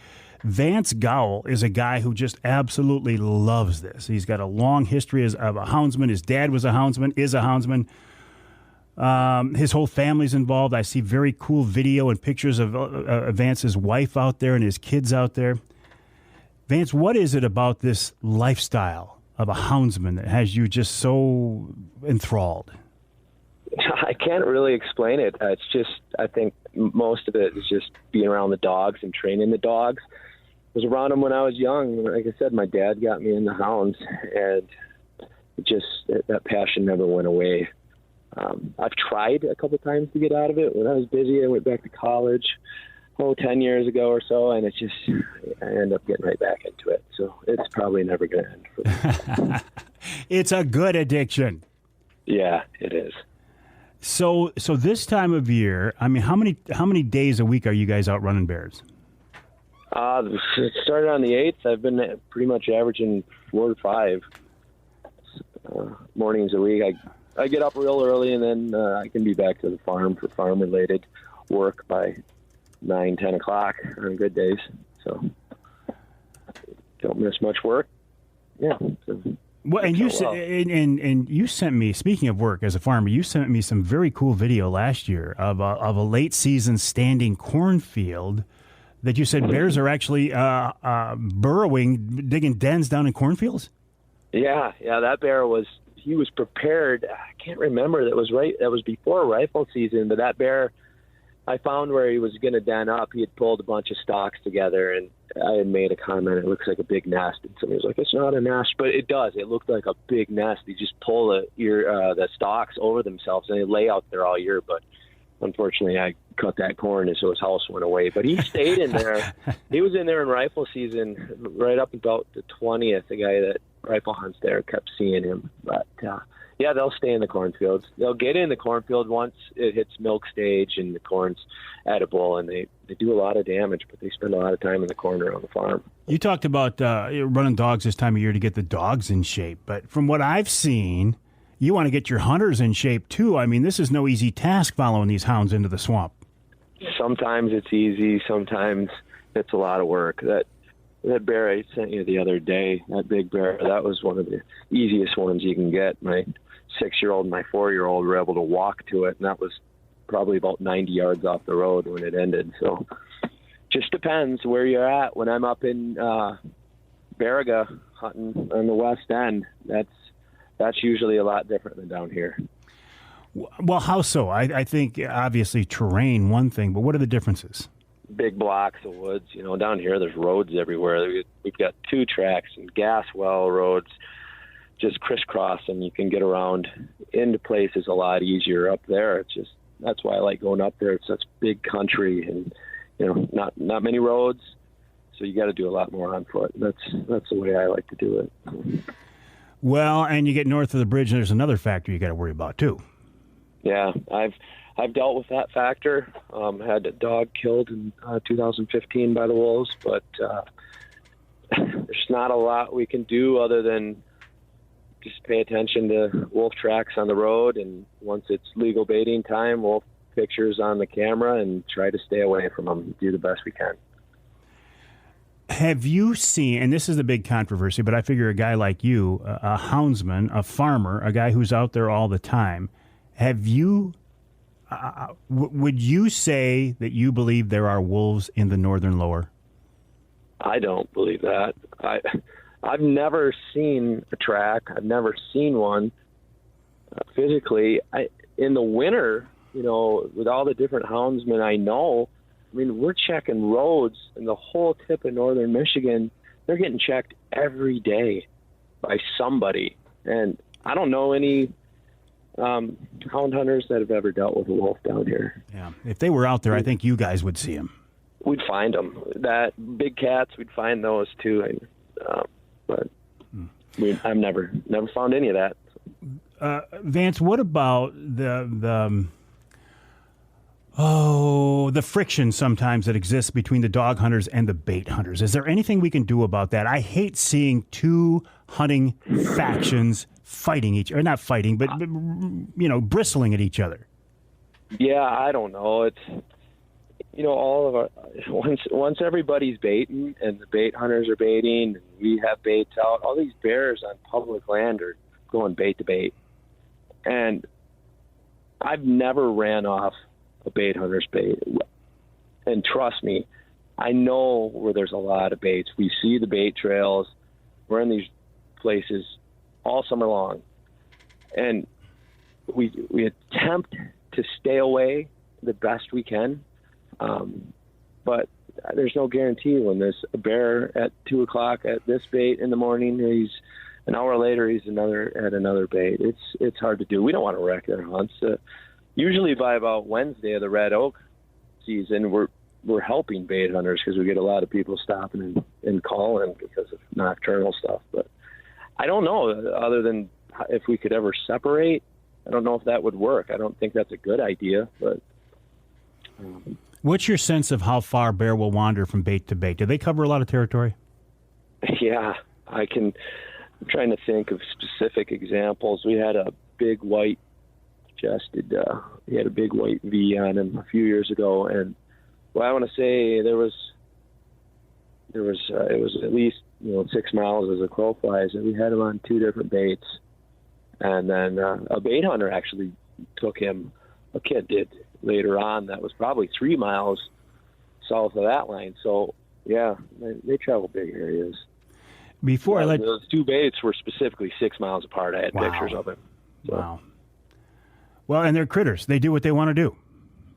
Vance Gawel is a guy who just absolutely loves this. He's got a long history of a houndsman. His dad was a houndsman, is a houndsman. His whole family's involved. I see very cool video and pictures of Vance's wife out there and his kids out there. Vance, what is it about this lifestyle of a houndsman that has you just so enthralled? I can't really explain it. It's just, I think most of it is just being around the dogs and training the dogs. I was around them when I was young. Like I said, my dad got me into hounds, and that passion never went away. I've tried a couple times to get out of it. When I was busy, I went back to college, 10 years ago or so, and I ended up getting right back into it. So it's probably never going to end for me. It's a good addiction. Yeah, it is. So this time of year, I mean, how many days a week are you guys out running bears? It started on the 8th. I've been pretty much averaging 4 to 5 mornings a week. I get up real early, and then I can be back to the farm for farm-related work by 9, 10 o'clock on good days. So don't miss much work. Yeah. Well, and you sent me, speaking of work as a farmer, you sent me some very cool video last year of a late season standing cornfield that you said bears are actually burrowing, digging dens down in cornfields. Yeah, that bear he was prepared. I can't remember. That was before rifle season, but that bear, I found where he was going to den up. He had pulled a bunch of stalks together, and I had made a comment, it looks like a big nest. And somebody was like, it's not a nest, but it does. It looked like a big nest. He just pull the stalks over themselves, and they lay out there all year. But unfortunately, I cut that corn, and so his house went away. But he stayed in there. He was in there in rifle season right up about the 20th. The guy that rifle hunts there kept seeing him. But, yeah, they'll stay in the cornfields. They'll get in the cornfield once it hits milk stage and the corn's edible, and they do a lot of damage, but they spend a lot of time in the corn around the farm. You talked about running dogs this time of year to get the dogs in shape, but from what I've seen, you want to get your hunters in shape too. I mean, this is no easy task following these hounds into the swamp. Sometimes it's easy, sometimes it's a lot of work. That bear I sent you the other day, that big bear, that was one of the easiest ones you can get. My 6-year-old and my 4-year-old were able to walk to it, and that was probably about 90 yards off the road when it ended. So just depends where you're at. When I'm up in Baraga hunting on the west end, that's usually a lot different than down here. Well, how so? I think obviously terrain, one thing, but what are the differences? Big blocks of woods. Down here there's roads everywhere. We've got 2 tracks and gas well roads just crisscross, and you can get around into places a lot easier. Up there, that's why I like going up there. It's such big country, and not many roads, so you got to do a lot more on foot. That's the way I like to do it. Well, and you get north of the bridge, and there's another factor you got to worry about too. Yeah, I've dealt with that factor. Had a dog killed in 2015 by the wolves, but there's not a lot we can do other than just pay attention to wolf tracks on the road, and once it's legal baiting time, wolf pictures on the camera, and try to stay away from them. Do the best we can. Have you seen, and this is the big controversy, but I figure a guy like you, a houndsman, a farmer, a guy who's out there all the time, have you, would you say that you believe there are wolves in the northern lower? I don't believe that. I've never seen a track. I've never seen one physically. In the winter, with all the different houndsmen I know, we're checking roads in the whole tip of northern Michigan. They're getting checked every day by somebody. And I don't know any hound hunters that have ever dealt with a wolf down here. Yeah, if they were out there, I think you guys would see them. We'd find them. That big cats, we'd find those too. But I've never found any of that. Vance, what about the friction sometimes that exists between the dog hunters and the bait hunters? Is there anything we can do about that? I hate seeing two hunting factions fighting not fighting, but bristling at each other. Yeah, I don't know. It's, all of our, once everybody's baiting and the bait hunters are baiting and we have baits out, all these bears on public land are going bait to bait. And I've never ran off a bait hunter's bait. And trust me, I know where there's a lot of baits. We see the bait trails. We're in these places all summer long. And we attempt to stay away the best we can. But there's no guarantee when there's a bear at 2:00 at this bait in the morning, he's an hour later, he's at another bait. It's hard to do. We don't want to wreck their hunts. Usually by about Wednesday of the red oak season, we're helping bait hunters because we get a lot of people stopping and calling because of nocturnal stuff. But I don't know, other than if we could ever separate, I don't know if that would work. I don't think that's a good idea. But what's your sense of how far bear will wander from bait to bait? Do they cover a lot of territory? Yeah, I'm trying to think of specific examples. We had a big white chested, he had a big white V on him a few years ago, and I want to say it was at least 6 miles as a crow flies, and we had him on 2 different baits. And then a bait hunter actually took him, a kid did later on, that was probably 3 miles south of that line. So yeah, they travel big areas. Before those 2 baits were specifically 6 miles apart. I had pictures of them. So. Wow. Well, and they're critters. They do what they want to do.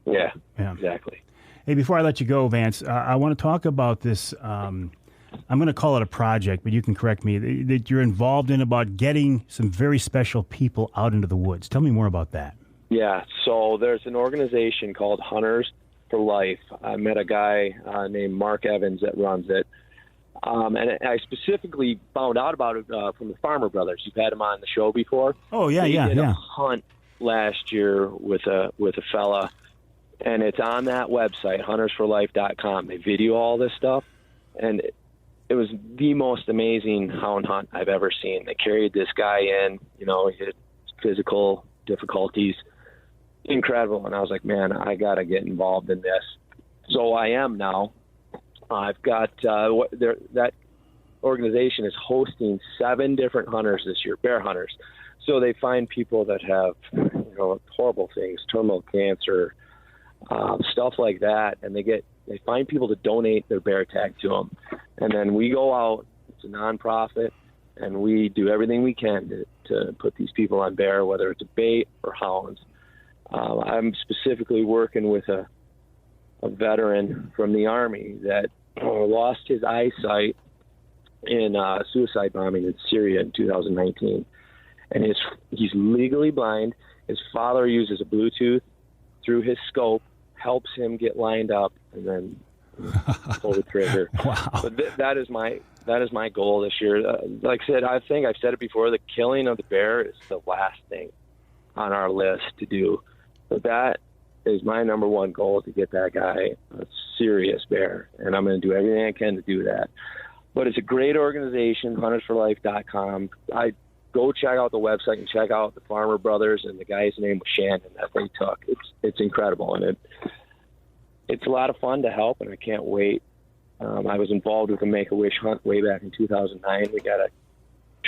Yeah, exactly. Hey, before I let you go, Vance, I want to talk about this. I'm going to call it a project, but you can correct me, that you're involved in about getting some very special people out into the woods. Tell me more about that. Yeah, so there's an organization called Hunters for Life. I met a guy named Mark Evans that runs it. And I specifically found out about it from the Farmer Brothers. You've had them on the show before. Oh, yeah, they did a hunt last year with a fella, and it's on that website, huntersforlife.com. They video all this stuff, and it was the most amazing hound hunt I've ever seen. They carried this guy in, he had physical difficulties, incredible. And I was like, man, I got to get involved in this. So I am now. I've got that organization is hosting 7 different hunters this year, bear hunters. So they find people that have horrible things, terminal cancer, stuff like that, and they find people to donate their bear tag to them. And then we go out, it's a nonprofit, and we do everything we can to put these people on bear, whether it's a bait or hounds. I'm specifically working with a veteran from the Army that lost his eyesight in a suicide bombing in Syria in 2019. And he's legally blind. His father uses a Bluetooth through his scope, helps him get lined up, and then pull the trigger. Wow. But that is my goal this year. Like I said, I think I've said it before, the killing of the bear is the last thing on our list to do. But that is my number one goal, to get that guy a serious bear, and I'm going to do everything I can to do that. But it's a great organization, huntersforlife.com. I go check out the website and check out the Farmer Brothers, and the guy's name was Shannon that they took. It's incredible, and it's a lot of fun to help, and I can't wait. I was involved with a Make-A-Wish hunt way back in 2009. We got a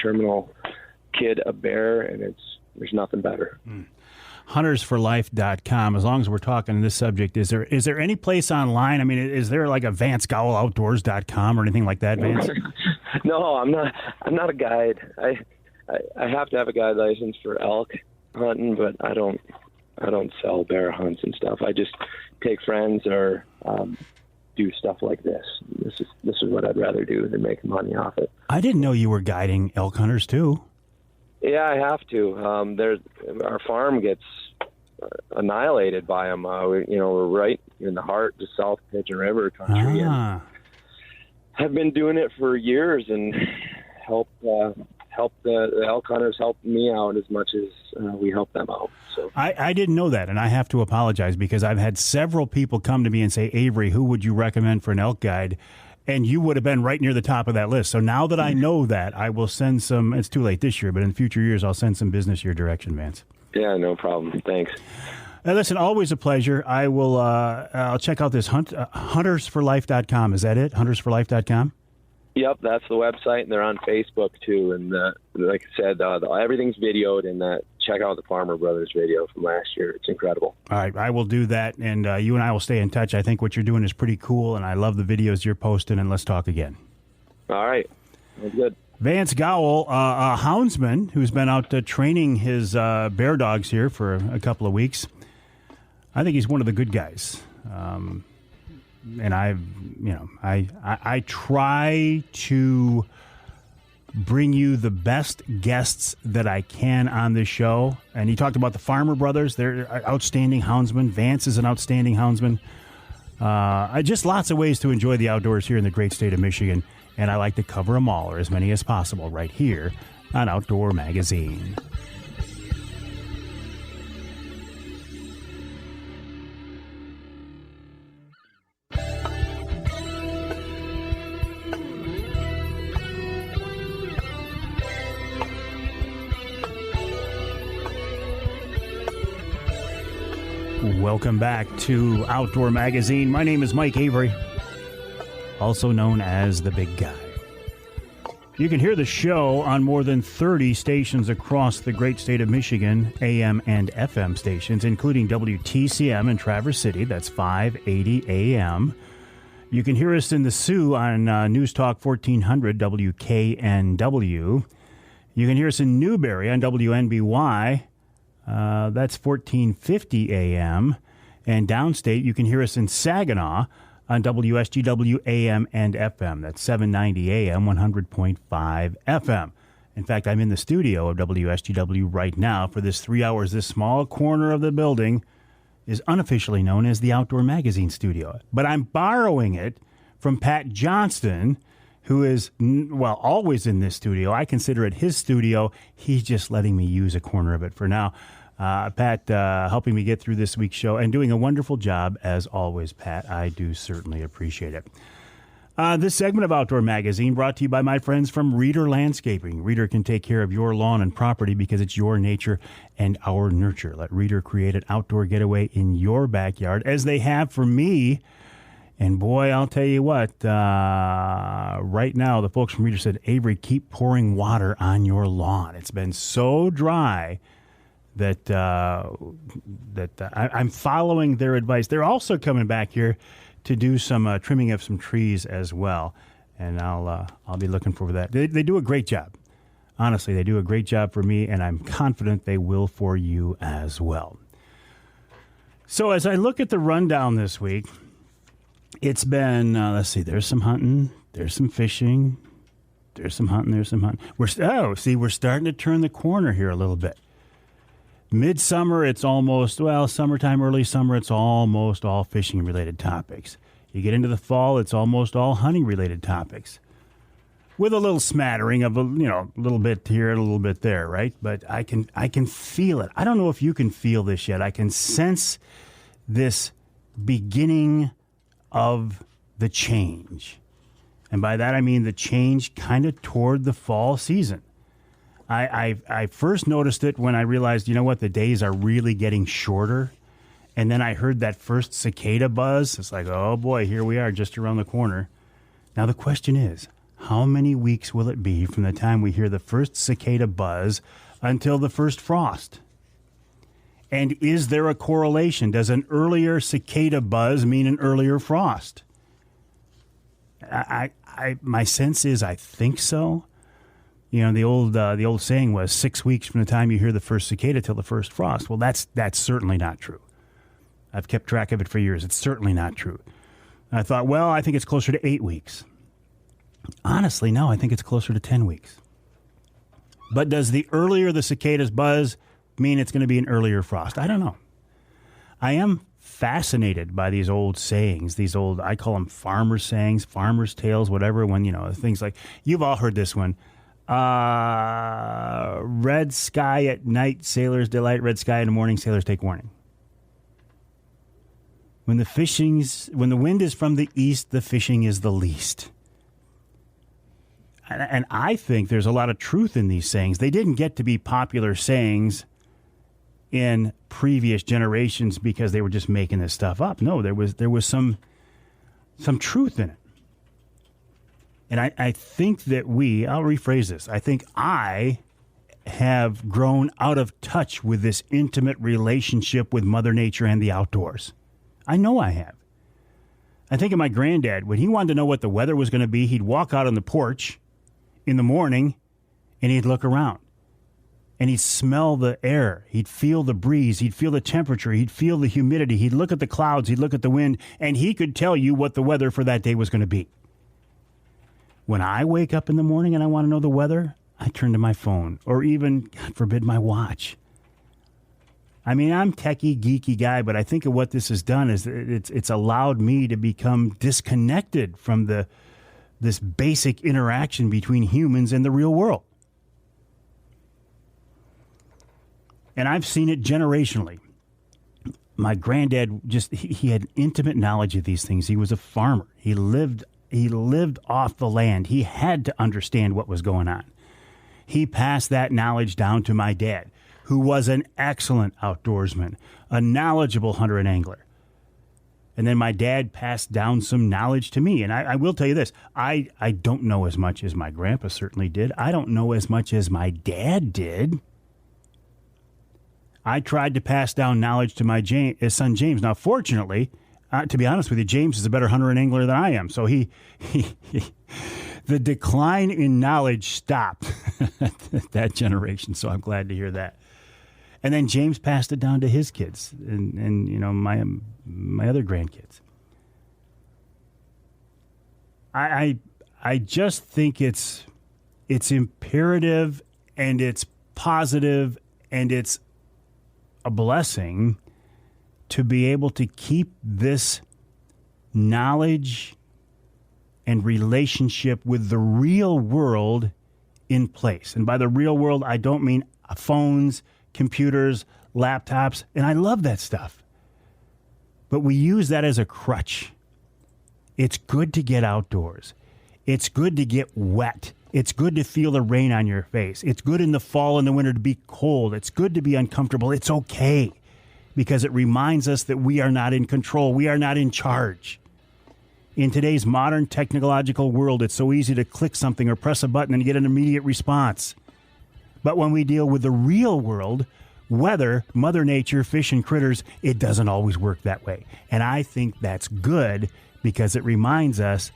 terminal kid a bear, and there's nothing better. Huntersforlife.com. As long as we're talking this subject, is there any place online? I mean, is there like a Vance Gawel Outdoors.com or anything like that, Vance? No, I'm not a guide. I have to have a guide license for elk hunting, but I don't sell bear hunts and stuff. I just take friends or do stuff like this. This is what I'd rather do than make money off it. I didn't know you were guiding elk hunters too. Yeah, I have to. Our farm gets annihilated by them. We're right in the heart of South Pigeon River country. And I've been doing it for years and help the elk hunters help me out as much as we help them out. So I didn't know that, and I have to apologize because I've had several people come to me and say, Avery, who would you recommend for an elk guide? And you would have been right near the top of that list. So now that I know that, I will send some, it's too late this year, but in future years, I'll send some business your direction, Vance. yeah, no problem. Thanks. Listen, always a pleasure. I will, I'll check out this huntersforlife.com. Is that it? Huntersforlife.com? Yep, that's the website, and they're on Facebook too. And like I said, everything's videoed, and check out the Farmer Brothers video from last year. It's incredible. All right, I will do that, and you and I will stay in touch. I think what you're doing is pretty cool, and I love the videos you're posting, and let's talk again. All right, that's good. Vance Gawel, a houndsman who's been out training his bear dogs here for a couple of weeks. I think he's one of the good guys. And I try to bring you the best guests that I can on this show. And he talked about the Farmer Brothers. They're outstanding houndsmen. Vance is an outstanding houndsman. Just lots of ways to enjoy the outdoors here in the great state of Michigan. And I like to cover them all, or as many as possible, right here on Outdoor Magazine. Welcome back to Outdoor Magazine. My name is Mike Avery, also known as the Big Guy. You can hear the show on more than 30 stations across the great state of Michigan, AM and FM stations, including WTCM in Traverse City. That's 580 AM. You can hear us in the Sioux on News Talk 1400 WKNW. You can hear us in Newberry on WNBY. That's 1450 AM. And downstate, you can hear us in Saginaw on WSGW AM and FM. That's 790 AM, 100.5 FM. In fact, I'm in the studio of WSGW right now for this 3 hours. This small corner of the building is unofficially known as the Outdoor Magazine studio. But I'm borrowing it from Pat Johnston, who is, well, always in this studio. I consider it his studio. He's just letting me use a corner of it for now. Pat helping me get through this week's show and doing a wonderful job, as always, Pat. I do certainly appreciate it. This segment of Outdoor Magazine brought to you by my friends from Reeder Landscaping. Reeder can take care of your lawn and property because it's your nature and our nurture. Let Reeder create an outdoor getaway in your backyard, as they have for me. And boy, I'll tell you what, right now, the folks from Reeder said, Avery, keep pouring water on your lawn. It's been so dry that I'm following their advice. They're also coming back here to do some trimming of some trees as well, and I'll be looking forward to that. They do a great job. Honestly, they do a great job for me, and I'm confident they will for you as well. So as I look at the rundown this week, it's been, let's see, there's some hunting, there's some fishing, there's some hunting, there's some hunting. We're starting to turn the corner here a little bit. Midsummer, it's almost, summertime, early summer, it's almost all fishing-related topics. You get into the fall, it's almost all hunting-related topics. With a little smattering of, a little bit here, a little bit there, right? But I can feel it. I don't know if you can feel this yet. I can sense this beginning of the change. And by that, I mean the change kind of toward the fall season. I first noticed it when I realized, the days are really getting shorter. And then I heard that first cicada buzz. It's like, oh boy, here we are just around the corner. Now the question is, how many weeks will it be from the time we hear the first cicada buzz until the first frost? And is there a correlation? Does an earlier cicada buzz mean an earlier frost? My sense is I think so. The old saying was 6 weeks from the time you hear the first cicada till the first frost. Well, that's certainly not true. I've kept track of it for years. It's certainly not true. And I thought, I think it's closer to 8 weeks. Honestly, no, I think it's closer to 10 weeks. But does the earlier the cicadas buzz mean it's going to be an earlier frost? I don't know. I am fascinated by these old sayings, I call them farmer sayings, farmer's tales, whatever, when, things like, you've all heard this one. Red sky at night, sailors delight. Red sky in the morning, sailors take warning. When the wind is from the east, the fishing is the least. And I think there's a lot of truth in these sayings. They didn't get to be popular sayings in previous generations because they were just making this stuff up. No, there was some truth in it. And I think that I'll rephrase this. I think I have grown out of touch with this intimate relationship with Mother Nature and the outdoors. I know I have. I think of my granddad. When he wanted to know what the weather was going to be, he'd walk out on the porch in the morning and he'd look around. And he'd smell the air. He'd feel the breeze. He'd feel the temperature. He'd feel the humidity. He'd look at the clouds. He'd look at the wind. And he could tell you what the weather for that day was going to be. When I wake up in the morning and I want to know the weather, I turn to my phone or even, God forbid, my watch. I mean, I'm techie, geeky guy, but I think of what this has done is it's allowed me to become disconnected from this basic interaction between humans and the real world. And I've seen it generationally. My granddad he had intimate knowledge of these things. He was a farmer. He lived off the land. He had to understand what was going on. He passed that knowledge down to my dad, who was an excellent outdoorsman, a knowledgeable hunter and angler. And then my dad passed down some knowledge to me. And I will tell you this, I don't know as much as my grandpa certainly did. I don't know as much as my dad did. I tried to pass down knowledge to my his son James. Now, fortunately, to be honest with you, James is a better hunter and angler than I am. So the decline in knowledge stopped that generation. So I'm glad to hear that. And then James passed it down to his kids and my other grandkids. I just think it's imperative and it's positive and it's a blessing to be able to keep this knowledge and relationship with the real world in place. And by the real world, I don't mean phones, computers, laptops, and I love that stuff. But we use that as a crutch. It's good to get outdoors. It's good to get wet. It's good to feel the rain on your face. It's good in the fall and the winter to be cold. It's good to be uncomfortable. It's okay because it reminds us that we are not in control. We are not in charge. In today's modern technological world, it's so easy to click something or press a button and get an immediate response. But when we deal with the real world, weather, Mother Nature, fish and critters, it doesn't always work that way. And I think that's good because it reminds us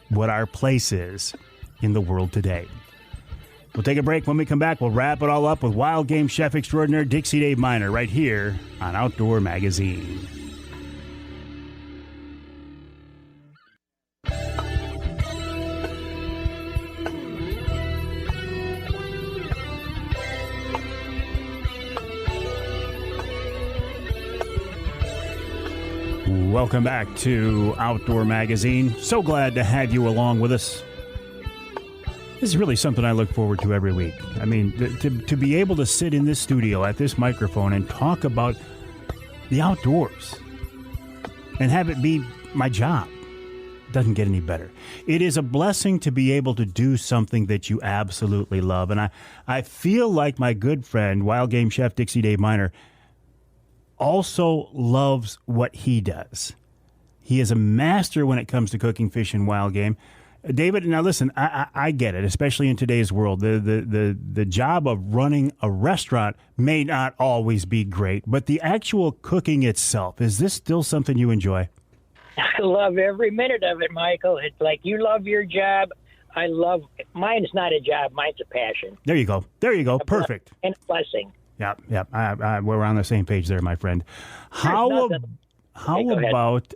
what our place is in the world today. We'll take a break. When we come back, we'll wrap it all up with wild game chef extraordinaire Dixie Dave Minar right here on Outdoor Magazine. Welcome back to Outdoor Magazine. So glad to have you along with us. This is really something I look forward to every week. I mean, to be able to sit in this studio at this microphone and talk about the outdoors and have it be my job doesn't get any better. It is a blessing to be able to do something that you absolutely love. And I feel like my good friend, wild game chef Dixie Dave Minar, also loves what he does. He is a master when it comes to cooking fish and wild game. David, now listen, I get it, especially in today's world. The job of running a restaurant may not always be great, but the actual cooking itself, is this still something you enjoy? I love every minute of it, Michael. It's like you love your job. I love mine's not a job, mine's a passion. There you go. Perfect. And a blessing. Yeah. We're on the same page there, my friend. How about?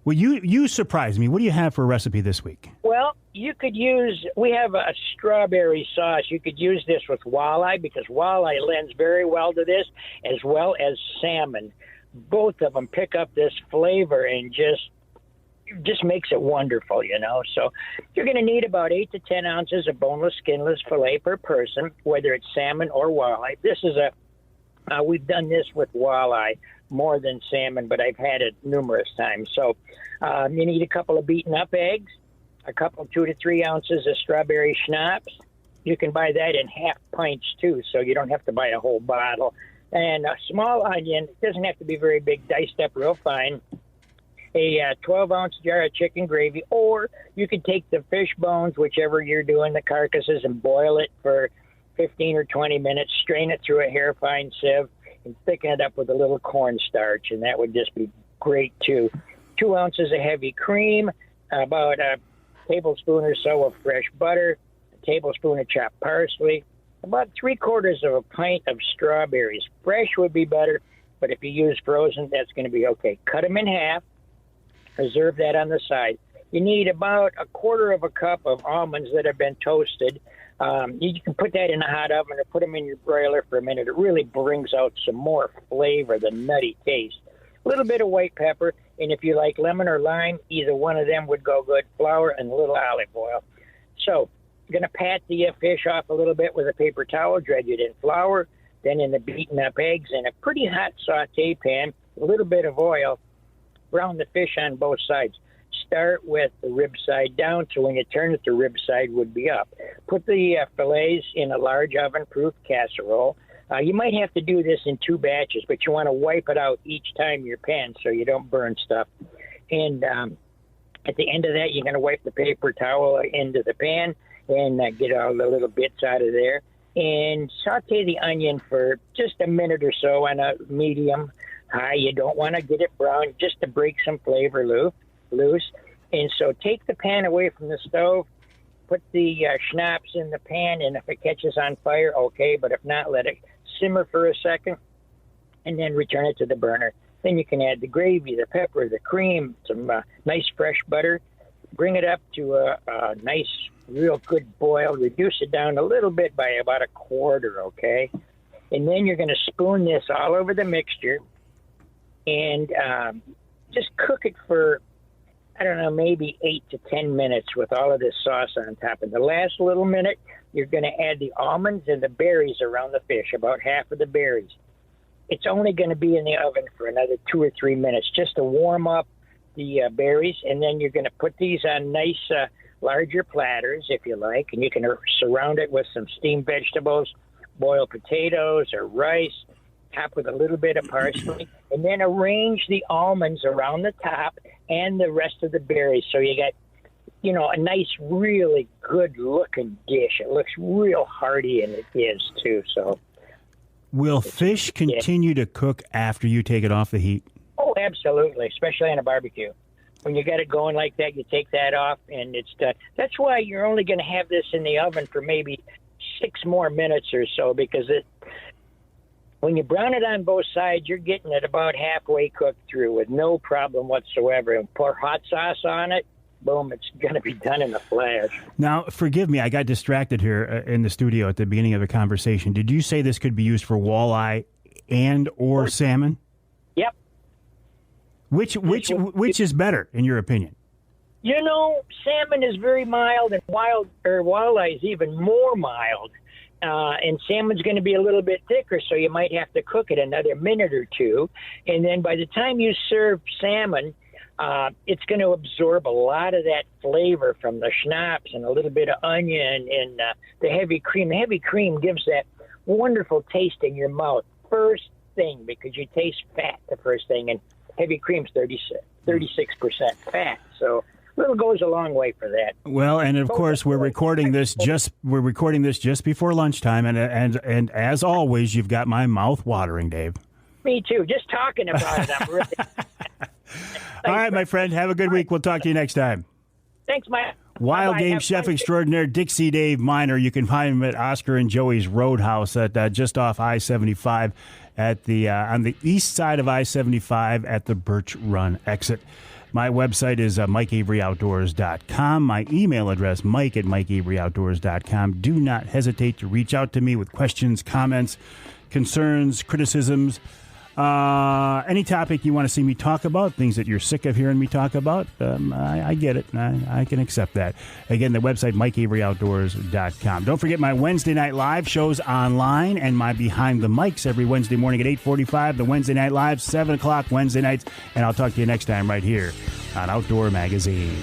Well, you surprised me. What do you have for a recipe this week? Well, we have a strawberry sauce. You could use this with walleye because walleye lends very well to this, as well as salmon. Both of them pick up this flavor and just just makes it wonderful, So you're going to need about 8 to 10 ounces of boneless, skinless filet per person, whether it's salmon or walleye. This is we've done this with walleye more than salmon, but I've had it numerous times. So you need a couple of beaten up eggs, a couple 2 to 3 ounces of strawberry schnapps. You can buy that in half pints too, so you don't have to buy a whole bottle. And a small onion, it doesn't have to be very big, diced up real fine. A 12-ounce jar of chicken gravy, or you could take the fish bones, whichever you're doing, the carcasses, and boil it for 15 or 20 minutes, strain it through a hair fine sieve, and thicken it up with a little cornstarch, and that would just be great too. 2 ounces of heavy cream, about a tablespoon or so of fresh butter, a tablespoon of chopped parsley, about 3/4 of a pint of strawberries. Fresh would be better, but if you use frozen, that's going to be okay. Cut them in half. Reserve that on the side. You need about 1/4 of a cup of almonds that have been toasted. You can put that in a hot oven or put them in your broiler for a minute. It really brings out some more flavor, the nutty taste. A little bit of white pepper, and if you like lemon or lime, either one of them would go good. Flour and a little olive oil. So you're going to pat the fish off a little bit with a paper towel, dredge it in flour, then in the beaten up eggs in a pretty hot saute pan, a little bit of oil. Brown the fish on both sides. Start with the rib side down, so when you turn it, the rib side would be up. Put the fillets in a large oven-proof casserole. You might have to do this in 2 batches, but you want to wipe it out each time you pan so you don't burn stuff. And at the end of that, you're going to wipe the paper towel into the pan and get all the little bits out of there. And saute the onion for just a minute or so on a medium high. You don't want to get it brown, just to break some flavor loose. And so take the pan away from the stove, put the schnapps in the pan, and if it catches on fire, okay, but if not, let it simmer for a second, and then return it to the burner. Then you can add the gravy, the pepper, the cream, some nice fresh butter. Bring it up to a nice, real good boil. Reduce it down a little bit by about 1/4, okay? And then you're going to spoon this all over the mixture and just cook it for, I don't know, maybe 8 to 10 minutes with all of this sauce on top. And the last little minute, you're going to add the almonds and the berries around the fish, about half of the berries. It's only going to be in the oven for another 2 or 3 minutes just to warm up the berries. And then you're going to put these on nice, larger platters, if you like, and you can surround it with some steamed vegetables, boiled potatoes or rice, top with a little bit of parsley, and then arrange the almonds around the top and the rest of the berries. So you got, a nice, really good-looking dish. It looks real hearty, and it is, too. So, will fish continue to cook after you take it off the heat? Oh, absolutely, especially on a barbecue. When you got it going like that, you take that off, and it's done. That's why you're only going to have this in the oven for maybe 6 more minutes or so, because when you brown it on both sides, you're getting it about halfway cooked through with no problem whatsoever. And pour hot sauce on it, boom, it's going to be done in a flash. Now, forgive me, I got distracted here in the studio at the beginning of the conversation. Did you say this could be used for walleye and or salmon? Yep. Which is better, in your opinion? Salmon is very mild, and walleye is even more mild. And salmon's going to be a little bit thicker, so you might have to cook it another minute or 2. And then by the time you serve salmon, it's going to absorb a lot of that flavor from the schnapps and a little bit of onion and the heavy cream. The heavy cream gives that wonderful taste in your mouth first thing, because you taste fat the first thing, and heavy cream's 36% fat. So little goes a long way for that. Well, and of course we're recording this just before lunchtime, and as always, you've got my mouth watering, Dave. Me too. Just talking about it, I'm really. All right, my friend. Have a good week. We'll talk to you next time. Thanks, Mike. Wild game chef extraordinaire Dixie Dave Minar. You can find him at Oscar and Joey's Roadhouse at just off I-75 at on the east side of I-75 at the Birch Run exit. My website is MikeAveryOutdoors.com. My email address, Mike@MikeAveryOutdoors.com. Do not hesitate to reach out to me with questions, comments, concerns, criticisms. Any topic you want to see me talk about, things that you're sick of hearing me talk about, I get it. I can accept that. Again, the website, MikeAveryOutdoors.com. Don't forget my Wednesday night live shows online and my Behind the Mics every Wednesday morning at 8:45. The Wednesday night live, 7 o'clock Wednesday nights. And I'll talk to you next time right here on Outdoor Magazine.